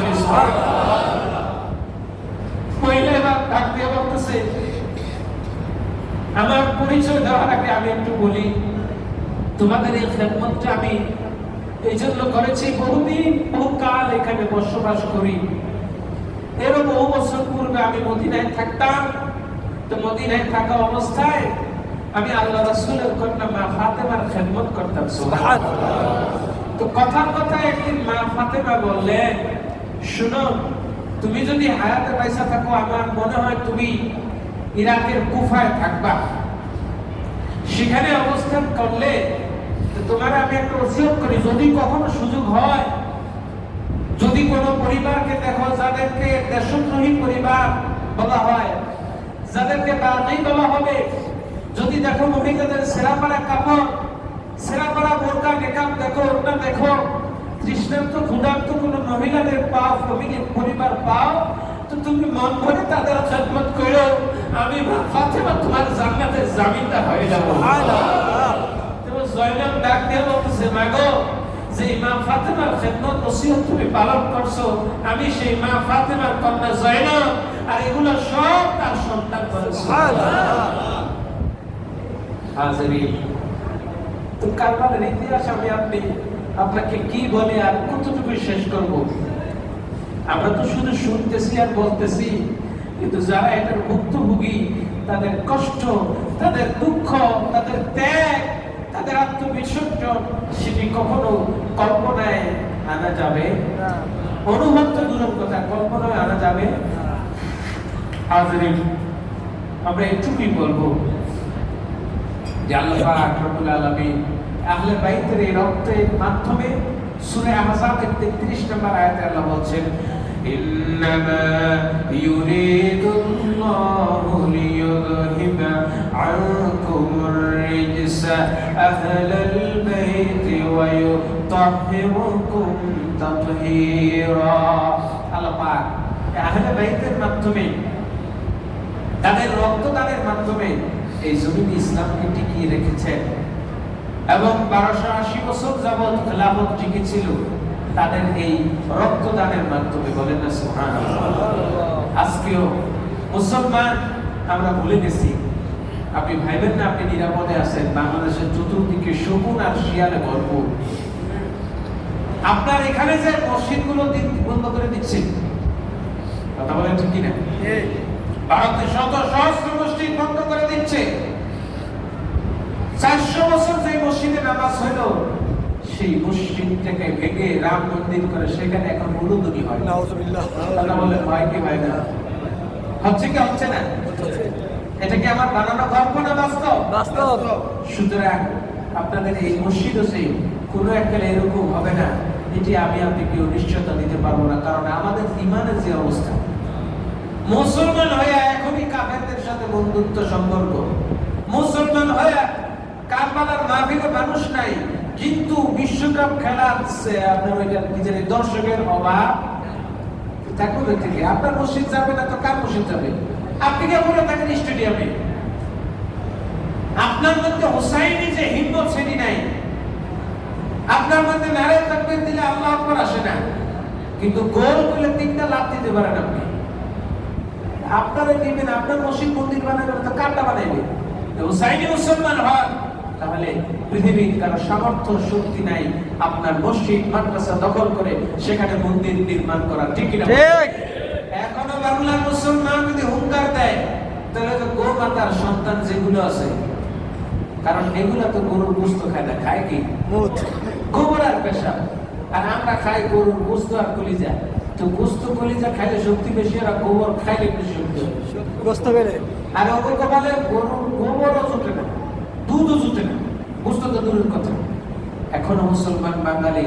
মহিলা এবার ডাক দিয়ে বলতেছে, আমার পরিচয় দেওয়ার আগে আমি একটু বলি, তোমাদের এই খেদমতটা আমি এই জন্য করেছি, বহুদিন বহুকাল এখানে বসবাস করি। এরও বহু বছর পূর্বে আমি মদিনায় থাকতাম। তো মদিনায় থাকা অবস্থায় আমি আল্লাহ রাসূলের কন্যা মা ফাতেমার খেদমত করতাম। সুবহানাল্লাহ। তো কথার কথা একদিন মা ফাতেমা বললেন, শুনো, তুমি যদি হায়াতে পয়সা থাকো, আমার মনে হয় তুমি ইরাকের কুফায় থাকবা, সেখানে অবস্থান করলে তোমার আমি একটা ওসিয়ত করি, যদি কখনো সুযোগ হয়, যদি কোনো পরিবারকে দেখো যাদেরকে দেশদ্রোহী পরিবার বলা হয়, যাদেরকে বাগী বলা হবে, যদি দেখো মহিলাদের সেরাপাড়া কাপড়, সেরাপাড়া বোরকা নিকাব দেখো, ওটা দেখো, তৃষ্ণার্ত ক্ষুধার্ত কোনো মহিলাদের পাও, ফ্যামিলির পরিবার পাও, তো তুমি মন ভরে তাদের খেদমত করো, আমি ফাতেমা তোমার জান্নাতের জামিনটা হয়ে যাব। জয়নব ডাক দিয়ে বলতেছে, মাগো যে মা ফাতেমার খেদমত ওসিয়ত তুমি পালন করছো, আমি সেই মা ফাতেমার কন্যা জয়নব, আর এগুলো সব তার সন্তান করেছে। সুবহানাল্লাহ। হাজিরিন, তো কারবালার ইতিহাস আমি আপনাকে কি বলে আর কতটুকু শেষ করব? আমরা তো শুধু শুনতেছি আর বলতেছি, কিন্তু যারা এটার ভুক্তভোগী, তাদের কষ্ট, তাদের দুঃখ, তাদের ত্যাগ, তাদের আত্মবিসর্জন, সেটি কখনো কল্পনায় আনা যাবে না। অনুভব তো দূরের কথা, কল্পনায় আনা যাবে। হাজিরিন, আমরা একটুকুই বলবো যে আল্লাহ পাক রব্বুল আলামিন আহলে বাইতের এই রক্তের মাধ্যমে সূরা আহজাবের 33 নম্বর আয়াতে আল্লাহ বলছেন, ইন্নামা ইউরিদুল্লাহু লিইয়ুযহিবা আনকুমুর রিজসা আহলাল বাইতি ওয়া ইউতাহহিরুকুম তাতহীরা। আল্লাহ পাক আহলে বাইতের মাধ্যমে, তাদের রক্তদানের মাধ্যমে এই জমিনে ইসলামকে টিকিয়ে রেখেছেন। এবং 1280 বছর যাবৎ খেলাফত টিকে ছিল তাদের এই রক্তদানের মাধ্যমে। বলেন না সুবহানাল্লাহ। আজকেও মুসলমান আমরা ভুলে গেছি। আপনি ভাইবেন না আপনি নিরাপদে আছেন, বাংলাদেশের চতুর্দিকে শকুন আর শিয়ালে ভরপুর। আপনার এখানে যে মসজিদগুলো বন্ধ করে দিচ্ছে, কথা বলেন ঠিক কিনা? ভারতে শত সহস্র মসজিদ বন্ধ করে দিচ্ছে। 400 বছর যে মসজিদে নামাজ হইল, সেই মসজিদটাকে ভেঙে রাম মন্দির করে সেখানে এখন উলুদুনি হয়। নাউজুবিল্লাহ। কথা বলেন হয় কি হয় না? হচ্ছে কি হচ্ছে না? এটা কি আমার বানানো গল্প না বাস্তব? বাস্তব। সুতরাং আপনাদের এই মসজিদ সেই কোনো একটা এরকম হবে না, এটি আমি আপনি কেউ নিশ্চয়তা দিতে পারবো না। কারণ আমাদের ইমানের যে অবস্থা, মুসলমান হয়ে এখনই কাফেরদের সাথে বন্ধুত্ব সম্পর্ক, মুসলমান হয়ে কারবালার মাহফিলে মানুষ নাই, কিন্তু বিশ্বকাপ খেলাচ্ছে আপনার ওইটা নিজের দর্শকের অভাব থাকবে থেকে। আপনার মসজিদ যাবে না তো কার মসজিদ যাবে? আপনি কে বলে থাকেন স্টেডিয়ামে? আপনার মধ্যে হুসাইনি যে হিম্মত সেটি নাই, আপনার মধ্যে নারে তাকবীর দিলে আল্লাহু আকবার আসে না, কিন্তু গোল করলে 3টা লাফ দিতে পারেন আপনি। আপনারা দিবেন, আপনার মসজিদ মন্দির বানাবেন তো কারটা বানাইবে? হুসাইনি মুসলমান হন, তাহলে পৃথিবীর কারো সামর্থ্য শক্তি নাই আপনার মসজিদ মাদ্রাসা দখল করে সেখানে মন্দির নির্মাণ করা। ঠিক কিনা? ঠিক। এখনো বাংলার মুসলমান যদি হুঙ্কার দেয়, তাহলে তো গোমাতার সন্তান যেগুলো আছে, কারণ এগুলা তো গরুর গোশত খায় না, খায় কি? মুত। গোবর আর পেশাব। আর আমরা খাই গরুর গোশত আর কলিজা। তো গোশত কলিজা খাইলে শক্তি বেশি, আর গোবর খাইলে বেশি শক্তি হয়। গোশত বেড়ে। আর ওদের কপালে গরুর গোবরও জুটে না, দুধও জুটে না, গোশত তো দূরের কথা। এখনো মুসলমান বাঙালি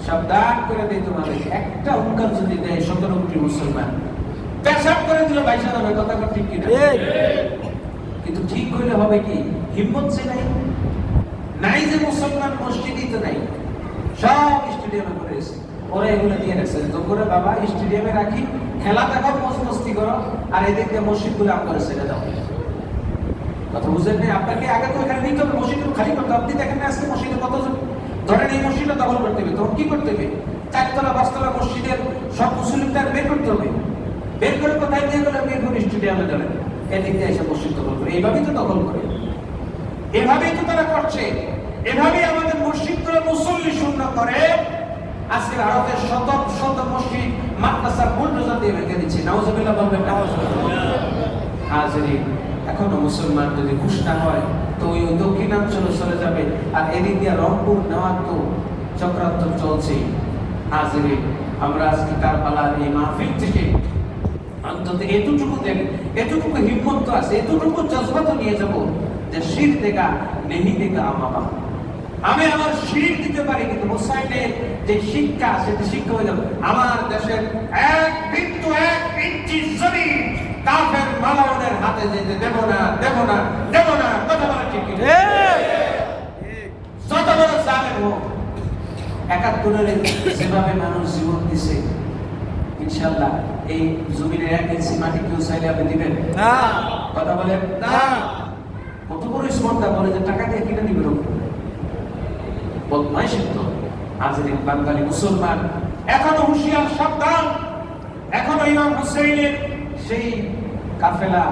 সাবধান করে দেয় তোমাদের, একটা হুঙ্কার যদি দেয় 17 কোটি মুসলমান পেশাব করে দিল 22 হবে। কথা ঠিক কিনা? কিন্তু ঠিক করলে হবে কি? হিম্মত সে নাই, নাই যে মুসলমান মসজিদই তো নাই, সব স্টেডিয়ামে করে এসে ওরা এগুলো দিয়ে রাখছে। তো করে বাবা স্টেডিয়ামে রাখি, খেলা দেখো, মস্ত মস্তি করো, আর এদিকে মসজিদগুলো আপনারা ছেড়ে দাও। কথা বুঝলেন না? আপনাকে আগে তো এখানে নিতে হবে, মসজিদগুলো খালি করতে হবে। আপনি দেখেন না আজকে মসজিদে কতজন, ধরেন এই মসজিদটা দখল করতে হবে, তখন কি করতে হবে? 4তলা 5তলা মসজিদের সব মুসলিমদের বের করতে হবে। বের করে কোথায় নিয়ে গেলে বের করে স্টেডিয়ামে ধরেন, এদিক দিয়ে এসে মসজিদ দখল করে। এইভাবেই তো দখল করে, এভাবেই তো তারা করছে। এভাবেই আমাদের মসজিদগুলো মুসল্লি শূন্য করে। আজকে ভারতের শত শত মসজিদ মাদ্রাসা বুলডোজার দিয়ে ভেঙে দিচ্ছে। নাউজুবিল্লাহ বলবেন না? হাজিরিন, এখনো মুসলমান যদি খুশ না হয় তো ওই দক্ষিণাঞ্চলে চলে যাবে, আর এদিক দিয়ে রংপুর নেওয়ার তো চক্রান্ত চলছে। হাজিরিন, আমরা আজকে কারবালার এই মাহফিল থেকে অন্তত এতটুকু দেখেন, এতটুকু হিম্মত তো আছে, এতটুকু জজবা তো নিয়ে যাবো যে শির দেখা নেহি দেখা আমাবা, আমি আমার শির দিতে পারি, কিন্তু হুসাইনের যে শিক্ষা সেটা শিক্ষা হয়ে যাবে আমার দেশের 1 ইঞ্চি জমিন কাফের মালাউনের হাতে যেতে দেব না, দেব না, দেব না। কথা বলা ঠিক কি? যত বড় জালেম হোক, 71-এর যেভাবে মানুষ জীবন দিছে, ইনশাআল্লাহ এই জমিনের 1 ইঞ্চি মাটি কেউ চাইলে আপনি দিবেন না। কথা বলেন না। কত বড় স্পর্ধা, বলে যে টাকা দিয়ে কিনে দিবেন, বদমাইশের তো। হাজিরিন, বাঙালি মুসলমান এখনো হুঁশিয়ার, সাবধান। এখনো ইমাম হুসাইনের সেই কাফেলা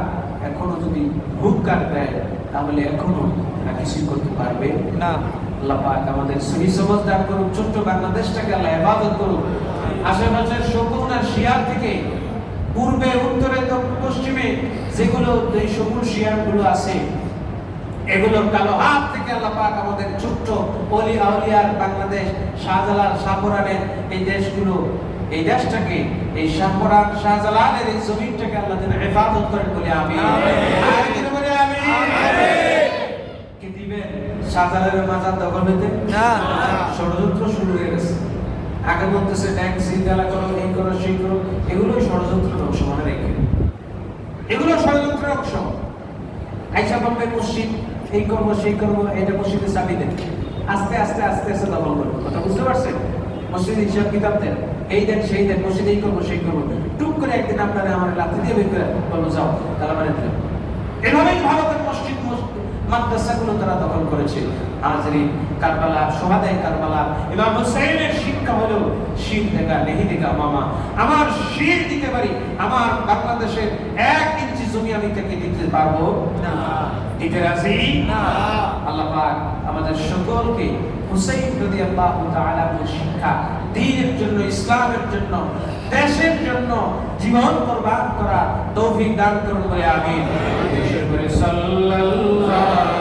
এখনো যদি হুঙ্কার দেয়, তাহলে এখনো কিছুই করতে পারবে না। আল্লাহ পাক আমাদের সহি সমাজ দান করুন, ছোট্ট বাংলাদেশটাকে আল্লাহ ইবাদত করুন। আশেপাশের শকুন আর শিয়ার থেকে পূর্বে, উত্তরে, পশ্চিমে যেগুলো এই শকুন শিয়ার গুলো আছে, এগুলোর কালো হাত থেকে আল্লাহ পাক আমাদের ছোট্ট ওলি আউলিয়ার বাংলাদেশ, শাহজালাল, শাহপরানের এই দেশগুলো, এই দেশটাকে, এই শাহপরান শাহজালালের এই জমিনটাকে আল্লাহ যেন হেফাজত করেন বলে আমিন। আমিন বলে আমিন। কি দিবেন শাহজালালের মাজার দখল হইতে? না। ষড়যন্ত্র শুরু হয়ে গেছে। আগে বলতেছে ট্যাক্স সিলগালা করো, এই করো, সেই করো, এগুলোই ষড়যন্ত্রের অংশ, মনে রেখে। এগুলো ষড়যন্ত্রের অংশ। আইসা বলবে মসজিদ এই করবো, সেই করবো, এটা মসজিদের চাবি দেন, আস্তে আস্তে আস্তে আস্তে দখল করবো। কথা বুঝতে পারছেন? মসজিদ হিসাব কিতাব দেন, এই দেন, সেই দেন, মসজিদ এই করবো, সেই করবো। টুক করে একদিন আপনারা আমার লাথি দিয়ে বের করে বলবো যাও, তালা মারে দিলাম। এভাবেই ভারতের মসজিদ মাদ্রাসাগুলো তারা দখল করেছে। হাজরিন, কারবালা, সোহাদায়ে কারবালা, ইমাম হুসাইনের শিক্ষা হলো শির দেখা নেহি দেখা মামা। আমার শির দিতে পারি, আমার বাংলাদেশের 1 ইঞ্চি জমি আমি তাকে দিতে পারবো না। দিতে রাজি না। আল্লাহ পাক আমাদের সকলকে হুসাইন রাদিয়াল্লাহু তাআলা এর শিক্ষা, দ্বীনের জন্য, ইসলামের জন্য, দেশের জন্য জীবন কুরবান করা তৌফিক দান করুন বলে আমিন। সাল্লাল্লাহু